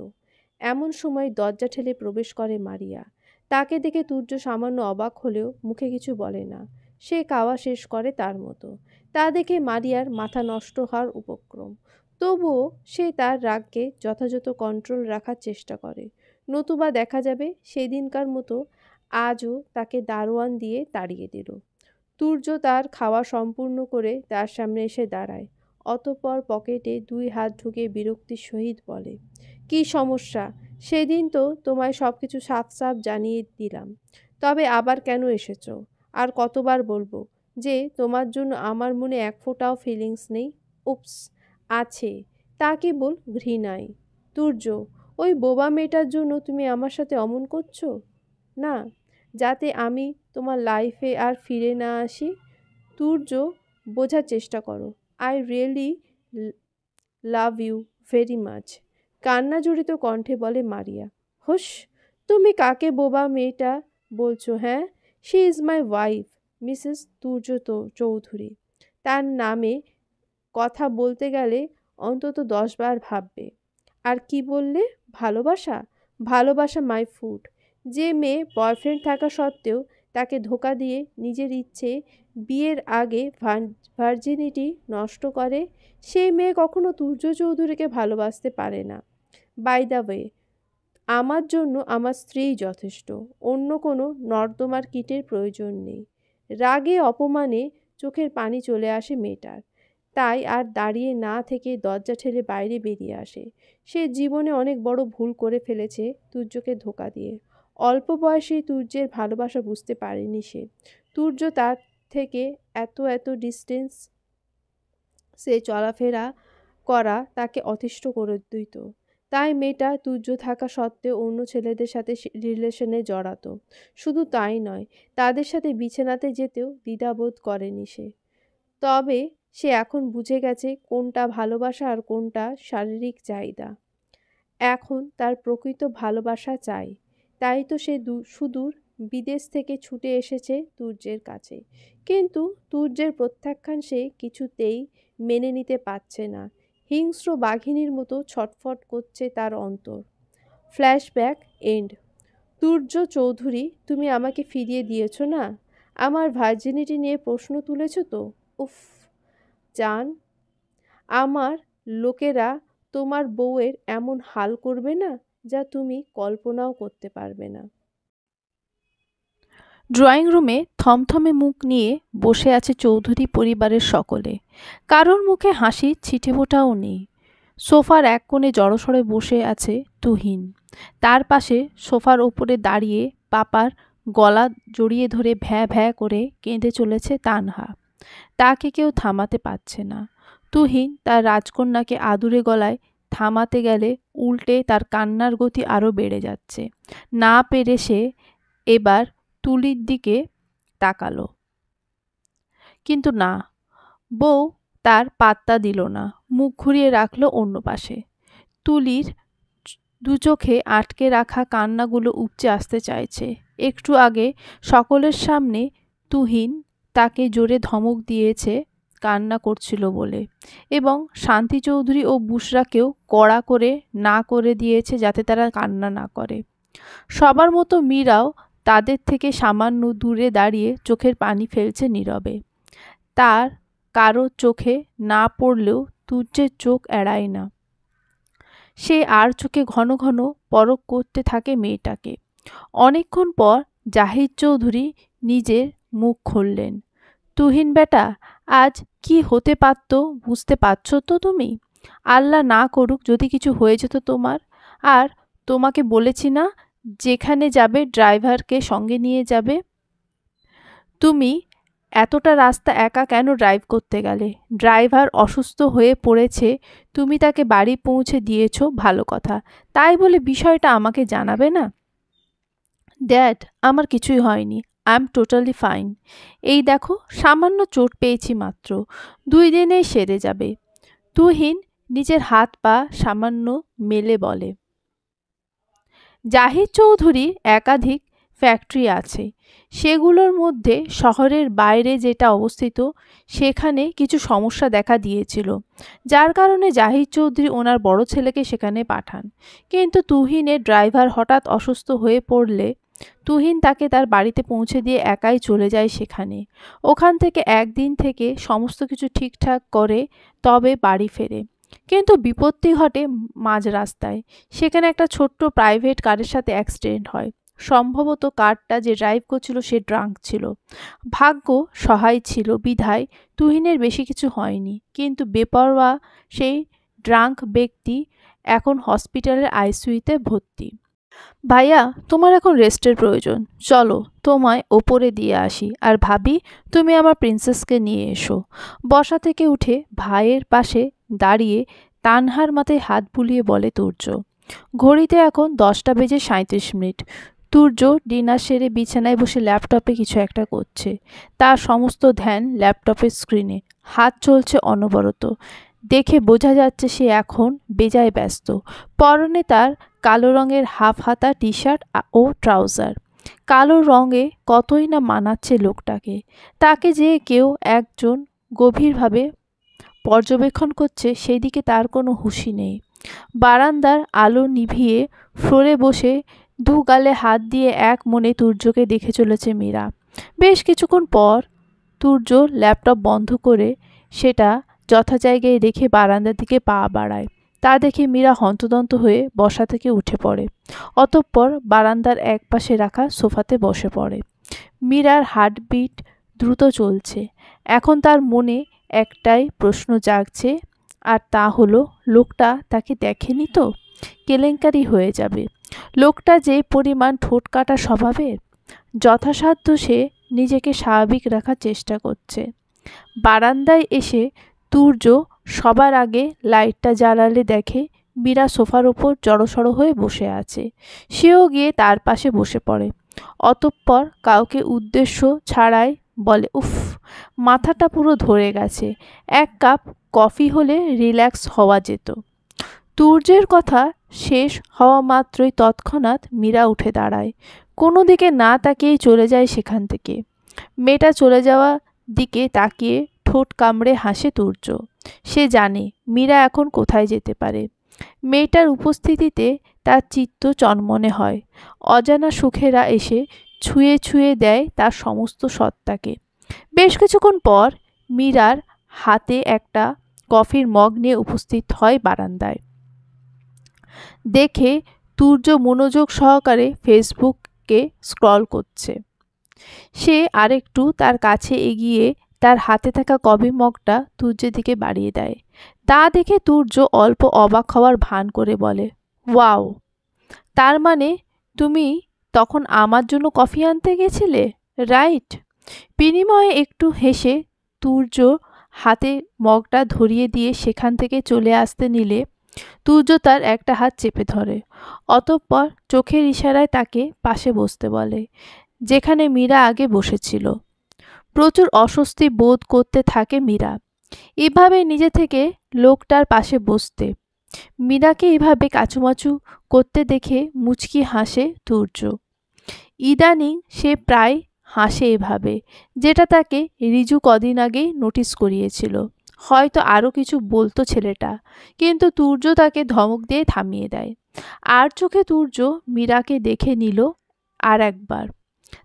এমন সময় দরজা ঠেলে প্রবেশ করে মারিয়া। তাকে দেখে তুর্য সামান্য অবাক হলেও মুখে কিছু বলে না। সে খাওয়া শেষ করে তার মতো। তা দেখে মারিয়ার মাথা নষ্ট হওয়ার উপক্রম। তবুও সে তার রাগকে যথাযথ কন্ট্রোল রাখার চেষ্টা করে, নতুবা দেখা যাবে সেদিনকার মতো আজও তাকে দারোয়ান দিয়ে তাড়িয়ে দিল। তুর্য তার খাওয়া সম্পূর্ণ করে তার সামনে এসে দাঁড়ায়। অতঃপর পকেটে 2 হাত ঢুকে বিরক্তির সহিত বলে, কী সমস্যা? সেদিন তো তোমায় সব কিছু সাফ সাফ জানিয়ে দিলাম, তবে আবার কেন এসেছো? আর কতবার বলবো যে তোমার জন্য আমার মনে এক ফোঁটাও ফিলিংস নেই? উপস, আছে, তা কেবল ঘৃণাই। তুর্য, ওই বোবা মেয়েটার জন্য তুমি আমার সাথে অমন করছো না, যাতে আমি তোমার লাইফে আর ফিরে না আসি? তুর্য, বোঝার চেষ্টা করো। I really love you very much, কান্না জড়িত কণ্ঠে বলে মারিয়া। হুস, তুমি কাকে বোবা মেয়েটা বলছো? হ্যাঁ, she is my wife, Mrs Turjo Chowdhury. তার নামে কথা বলতে গেলে অন্তত 10 বার ভাববে। আর কি বললে? ভালোবাসা? ভালোবাসা মাই ফুড। যে মেয়ে বয়ফ্রেন্ড থাকা সত্ত্বেও তাকে ধোঁকা দিয়ে নিজের ইচ্ছে বিয়ের আগে ভার্জিনিটি নষ্ট করে, সেই মেয়ে কখনো তুর্য চৌধুরীকে ভালোবাসতে পারে না। বাই দ্য ওয়ে, আমার জন্য আমার স্ত্রীই যথেষ্ট, অন্য কোনো নর্দমার কিটের প্রয়োজন নেই। রাগে অপমানে চোখের পানি চলে আসে মেয়েটার। তাই আর দাঁড়িয়ে না থেকে দরজা ঠেলে বাইরে বেরিয়ে আসে। সে জীবনে অনেক বড় ভুল করে ফেলেছে তুর্যকে ধোঁকা দিয়ে। অল্প বয়সেই তুর্যের ভালোবাসা বুঝতে পারেনি সে। তুর্য তার থেকে এত ডিস্টেন্স সে চলাফেরা করা তাকে অতিষ্ঠ করে দিত। তাই মেয়েটা তুর্য থাকা সত্ত্বেও অন্য ছেলেদের সাথে রিলেশনে জড়াতো। শুধু তাই নয়, তাদের সাথে বিছানাতে যেতেও দ্বিধাবোধ করেনি সে। তবে সে এখন বুঝে গেছে কোনটা ভালোবাসা আর কোনটা শারীরিক চাহিদা। এখন তার প্রকৃত ভালোবাসা চাই। তাই তো সে সুদূর বিদেশ থেকে ছুটে এসেছে তুর্যের কাছে। কিন্তু তুর্যের প্রত্যাখ্যান সে কিছুতেই মেনে নিতে পারছে না। হিংস্র বাঘিনীর মতো ছটফট করছে তার অন্তর। Flashback and. তুর্য চৌধুরী, তুমি আমাকে ফিরিয়ে দিয়েছ না? আমার ভার্জিনিটি নিয়ে প্রশ্ন তুলেছ তো? উফ জান, আমার লোকেরা তোমার বউয়ের এমন হাল করবে না যা তুমি কল্পনাও করতে পারবে না। ড্রয়িং রুমে থমথমে মুখ নিয়ে বসে আছে চৌধুরী পরিবারের সকলে। কারোর মুখে হাসির ছিটেফোঁটাও নেই। সোফার এক কোণে জড়সড়ে বসে আছে তুহিন। তার পাশে সোফার ওপরে দাঁড়িয়ে পাপার গলা জড়িয়ে ধরে ভ্যাঁ ভ্যাঁ করে কেঁদে চলেছে তানহা। তাকে কেউ থামাতে পারছে না। তুহিন তার রাজকন্যাকে আদুরে গলায় থামাতে গেলে উল্টে তার কান্নার গতি আরও বেড়ে যাচ্ছে। না পেরে সে এবার তুলির দিকে তাকালো, কিন্তু না, বউ তার পাত্তা দিল না, মুখ ঘুরিয়ে রাখলো অন্য পাশে। তুলির দু চোখে আটকে রাখা কান্নাগুলো উপচে আসতে চাইছে। একটু আগে সকলের সামনে তুহিন তাকে জোরে ধমক দিয়েছে কান্না করছিল বলে, এবং শান্তি চৌধুরী ও বুশরাকেও কড়া করে না করে দিয়েছে যাতে তারা কান্না না করে। সবার মতো মীরাও তাদের থেকে সামান্য দূরে দাঁড়িয়ে চোখের পানি ফেলছে নীরবে। তার কারো চোখে না পড়লেও তুর্যের চোখ এড়ায় না। সে আর চোখে ঘন ঘন পরখ করতে থাকে মেয়েটাকে। অনেকক্ষণ পর জাহিদ চৌধুরী নিজের মুখ খুললেন। তুহিন বেটা, আজ কি হতে পারত বুঝতে পারছো তো তুমি? আল্লাহ না করুক যদি কিছু হয়ে যেত তোমার। আর তোমাকে বলেছি না যেখানে যাবে ড্রাইভারকে সঙ্গে নিয়ে যাবে। তুমি এতটা রাস্তা একা কেন ড্রাইভ করতে গেলে? ড্রাইভার অসুস্থ হয়ে পড়েছে, তুমি তাকে বাড়ি পৌঁছে দিয়েছো, ভালো কথা। তাই বলে বিষয়টা আমাকে জানাবে না? ড্যাড, আমার কিছুই হয়নি, আই এম টোটালি ফাইন। এই দেখো, সামান্য চোট পেয়েছি মাত্র, 2 দিনেই সেরে যাবে। তুহিন নিজের হাত পা সামান্য মেলে বলে। জাহিদ চৌধুরীর একাধিক ফ্যাক্টরি আছে। সেগুলোর মধ্যে শহরের বাইরে যেটা অবস্থিত সেখানে কিছু সমস্যা দেখা দিয়েছিল, যার কারণে জাহিদ চৌধুরী ওনার বড় ছেলেকে সেখানে পাঠান। কিন্তু তুহিনের ড্রাইভার হঠাৎ অসুস্থ হয়ে পড়লে তুহিন তাকে তার বাড়িতে পৌঁছে দিয়ে একাই চলে যায় সেখানে। ওখান থেকে একদিন থেকে সমস্ত কিছু ঠিকঠাক করে তবে বাড়ি ফেরে। কিন্তু বিপত্তি ঘটে মাঝ রাস্তায়। সেখানে একটা ছোট্ট প্রাইভেট কারের সাথে অ্যাক্সিডেন্ট হয়। সম্ভবত কারটা যে ড্রাইভ করছিল সে ড্রাঙ্ক ছিল। ভাগ্য সহায় ছিল বিধায় তুহিনের বেশি কিছু হয়নি, কিন্তু বেপরোয়া সেই ড্রাঙ্ক ব্যক্তি এখন হসপিটালের আইসিইউতে ভর্তি। ভাইয়া, তোমার এখন রেস্টের প্রয়োজন, চলো তোমায় ওপরে দিয়ে আসি। আর ভাবি, তুমি আমার প্রিন্সেসকে নিয়ে এসো। বসা থেকে উঠে ভাইয়ের পাশে দাঁড়িয়ে তানহার মাথায় হাত বুলিয়ে বলে তুর্য। ঘড়িতে এখন 10:37। তুর্য ডিনার সেরে বিছানায় বসে ল্যাপটপে কিছু একটা করছে। তার সমস্ত ধ্যান ল্যাপটপের স্ক্রিনে, হাত চলছে অনবরত। দেখে বোঝা যাচ্ছে সে এখন বেজায় ব্যস্ত। পরনে তার কালো রঙের হাফ হাতা টি শার্ট ও ট্রাউজার। কালো রঙে কতই না মানাচ্ছে লোকটাকে। তাকে যে কেউ একজন গভীরভাবে পর্যবেক্ষণ করছে সেই দিকে তার কোনো হুঁশই নেই। বারান্দার আলো নিভিয়ে ফ্লোরে বসে দু গালে হাত দিয়ে এক মনে তুর্যকে দেখে চলেছে মীরা। বেশ কিছুক্ষণ পর তুর্য ল্যাপটপ বন্ধ করে সেটা যথাজায়গায় রেখে বারান্দার দিকে পা বাড়ায়। তা দেখে মীরা হন্তদন্ত হয়ে বসা থেকে উঠে পড়ে। অতঃপর বারান্দার এক পাশে রাখা সোফাতে বসে পড়ে। মীরার হার্টবিট দ্রুত চলছে। এখন তার মনে একটাই প্রশ্ন জাগছে, আর তা হলো লোকটা তাকে দেখেনি তো? কেলেঙ্কারি হয়ে যাবে। লোকটা যে পরিমাণ ঠোঁটকাটা স্বভাবের। যথাসাধ্য সে নিজেকে স্বাভাবিক রাখার চেষ্টা করছে। বারান্দায় এসে তুর্য সবার আগে লাইটটা জ্বালালে দেখে মীরা সোফার ওপর জড়সড় হয়ে বসে আছে। সেও গিয়ে তার পাশে বসে পড়ে। অতঃপর কাউকে উদ্দেশ্য ছাড়াই বলে, উফ, মাথাটা পুরো ধরে গেছে, এক কাপ কফি হলে রিল্যাক্স হওয়া যেত। তুর্যের কথা শেষ হওয়া মাত্রই তৎক্ষণাৎ মীরা উঠে দাঁড়ায়। কোনো দিকে না তাকিয়েই চলে যায় সেখান থেকে। মেয়েটা চলে যাওয়া দিকে তাকিয়ে ঠোঁট কামড়ে হাসে তুর্য। সে জানে মীরা এখন কোথায় যেতে পারে। মেয়েটার উপস্থিতিতে তার চিত্ত চনমনে হয়। অজানা সুখেরা এসে ছুঁয়ে ছুঁয়ে দেয় তার সমস্ত সত্তাকে। বেশ কিছুক্ষণ পর মীরার হাতে একটা কফির মগ নিয়ে উপস্থিত হয় বারান্দায়। দেখে তুর্য মনোযোগ সহকারে ফেসবুককে স্ক্রল করছে। সে আরেকটু তার কাছে এগিয়ে তার হাতে থাকা কফি মগটা তুর্যের দিকে বাড়িয়ে দেয়। তা দেখে তুর্য অল্প অবাক হওয়ার ভান করে বলে, ওয়াও, তার মানে তুমি তখন আমার জন্য কফি আনতে গেছিলে, রাইট? বিনিময়ে একটু হেসে তুর্য হাতে মগটা ধরিয়ে দিয়ে সেখান থেকে চলে আসতে নিলে তুর্য তার একটা হাত চেপে ধরে। অতঃপর চোখের ইশারায় তাকে পাশে বসতে বলে, যেখানে মীরা আগে বসেছিল। প্রচুর অস্বস্তি বোধ করতে থাকে মীরা এভাবে নিজে থেকে লোকটার পাশে বসতে। মীরাকে এভাবে কাচুমাচু করতে দেখে মুচকি হাসে তুর্য। ইদানিং সে প্রায় হাসে এভাবে, যেটা তাকে রিজু কদিন আগেই নোটিস করিয়েছিল। হয়তো আরও কিছু বলতো ছেলেটা, কিন্তু তুর্য তাকে ধমক দিয়ে থামিয়ে দেয়। আর চোখে তুর্য মীরাকে দেখে নিল আর একবার।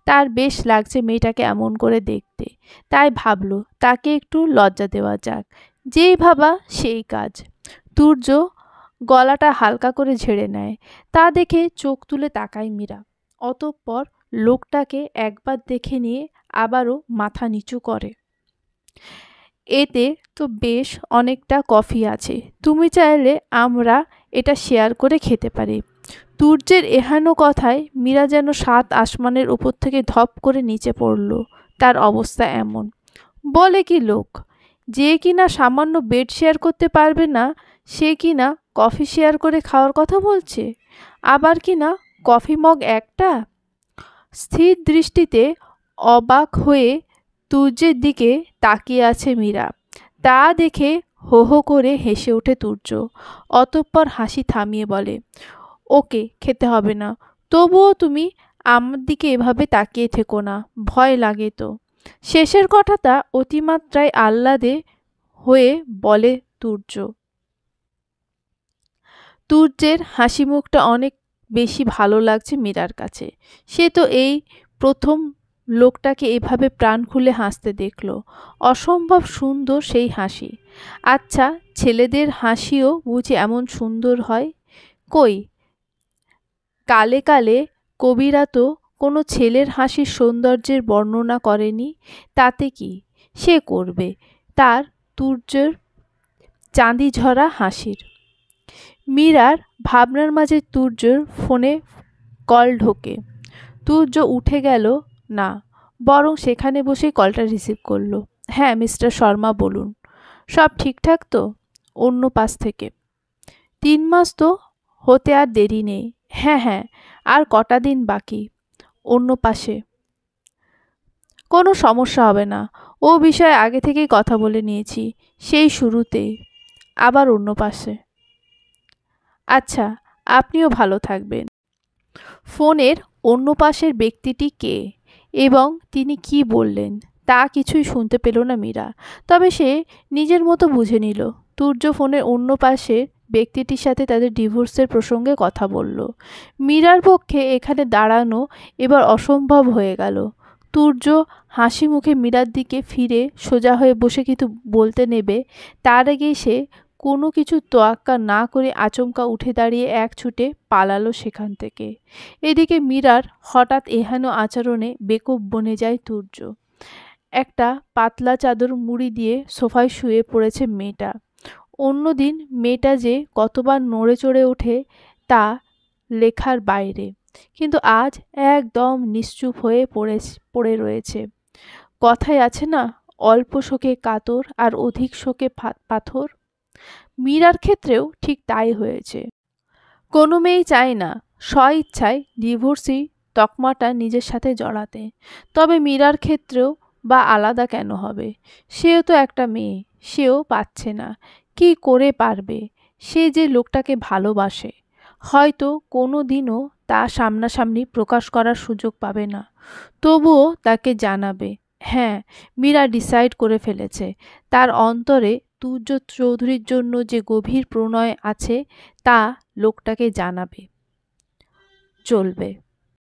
তার বেশ লাগছে মেয়েটাকে এমন করে দেখতে, তাই ভাবল তাকে একটু লজ্জা দেওয়া যাক। যেই ভাবা সেই কাজ। তুর্য গলাটা হালকা করে ঝেড়ে নেয়। তা দেখে চোখ তুলে তাকায় মীরা। অতঃপর লোকটাকে একবার দেখে নিয়ে আবারও মাথা নিচু করে। এতে তো বেশ অনেকটা কফি আছে, তুমি চাইলে আমরা এটা শেয়ার করে খেতে পারি। তুর্যের এহেন কথায় মীরা যেন 7 আসমানের উপর থেকে ধপ করে নিচে পড়ল। তার অবস্থা এমন। বলে কি লোক, যে কিনা সামান্য বেড শেয়ার করতে পারবে না, সে কিনা কফি শেয়ার করে খাওয়ার কথা বলছে, আবার কিনা কফি মগ একটা। স্থির দৃষ্টিতে অবাক হয়ে তুর্যের দিকে তাকিয়ে আছে মীরা। তা দেখে হো হো করে হেসে ওঠে তুর্য। অতঃপর হাসি থামিয়ে বলে, ওকে, খেতে হবে না, তবুও তুমি আমার দিকে এভাবে তাকিয়ে থেকো না, ভয় লাগে তো। শেষের কথাটা অতিমাত্রায় আহ্লাদে হয়ে বলে তুর্য। তুর্যের হাসি মুখটা অনেক বেশি ভালো লাগছে মীরার কাছে। সে তো এই প্রথম লোকটাকে এভাবে প্রাণ খুলে হাসতে দেখল। অসম্ভব সুন্দর সেই হাসি। আচ্ছা, ছেলেদের হাসিও বুঝি এমন সুন্দর হয়? কই, কালে কালে কবিরা তো কোনো ছেলের হাসির সৌন্দর্যের বর্ণনা করেনি, তাতে কি সে করবে তার তুর্যের চাঁদি ঝরা হাসির। মীরার ভাবনার মাঝে তুর্যর ফোনে কল ঢোকে। তুর্য উঠে গেল না, বরং সেখানে বসে কলটা রিসিভ করলো। হ্যাঁ মিস্টার শর্মা, বলুন। সব ঠিকঠাক তো? অন্য পাশ থেকে। 3 মাস তো হতে আর দেরি নেই। হ্যাঁ হ্যাঁ, আর কটা দিন বাকি। অন্য পাশে। কোনো সমস্যা হবে না, ও বিষয়ে আগে থেকেই কথা বলে নিয়েছি, সেই শুরুতেই। আবার অন্য পাশে। আচ্ছা, আপনিও ভালো থাকবেন। ফোনের অন্য পাশের ব্যক্তিটি কে এবং তিনি কি বললেন তা কিছুই শুনতে পেল না মীরা। তবে সে নিজের মতো বুঝে নিল তুর্য ফোনের অন্য পাশের ব্যক্তিটির সাথে তাদের ডিভোর্সের প্রসঙ্গে কথা বলল। মীরার পক্ষে এখানে দাঁড়ানো এবার অসম্ভব হয়ে গেল। তুর্য হাসি মুখে মীরার দিকে ফিরে সোজা হয়ে বসে কিছু বলতে নেবে, তার আগেই সে কোনো কিছু তোয়াক্কা না করে আচমকা উঠে দাঁড়িয়ে এক ছুটে পালালো সেখান থেকে। এদিকে মীরার হঠাৎ এহেন আচরণে বেকুব বনে যায় তুর্য। একটা পাতলা চাদর মুড়ি দিয়ে সোফায় শুয়ে পড়েছে মেয়েটা। অন্যদিন মেয়েটা যে কতবার নড়ে চড়ে ওঠে তা লেখার বাইরে, কিন্তু আজ একদম নিশ্চুপ হয়ে পড়ে রয়েছে। কথায় আছে না, অল্প শোকে কাতর আর অধিক শোকে পাথর। মীরার ক্ষেত্রেও ঠিক তাই হয়েছে। কোনো মেয়েই চায় না স্বইচ্ছায় ডিভোর্সি তকমাটা নিজের সাথে জড়াতে, তবে মীরার ক্ষেত্রেও বা আলাদা কেন হবে? সেও তো একটা মেয়ে, সেও পাচ্ছে না, কি করে পারবে? সে যে লোকটাকে ভালোবাসে, হয়তো কোনো দিনও তা সামনাসামনি প্রকাশ করার সুযোগ পাবে না, তবুও তাকে জানাবে। হ্যাঁ, মীরা ডিসাইড করে ফেলেছে, তার অন্তরে তুর্য চৌধুরীর জন্য যে গভীর প্রণয় আছে তা লোকটাকে জানাবে। চলবে।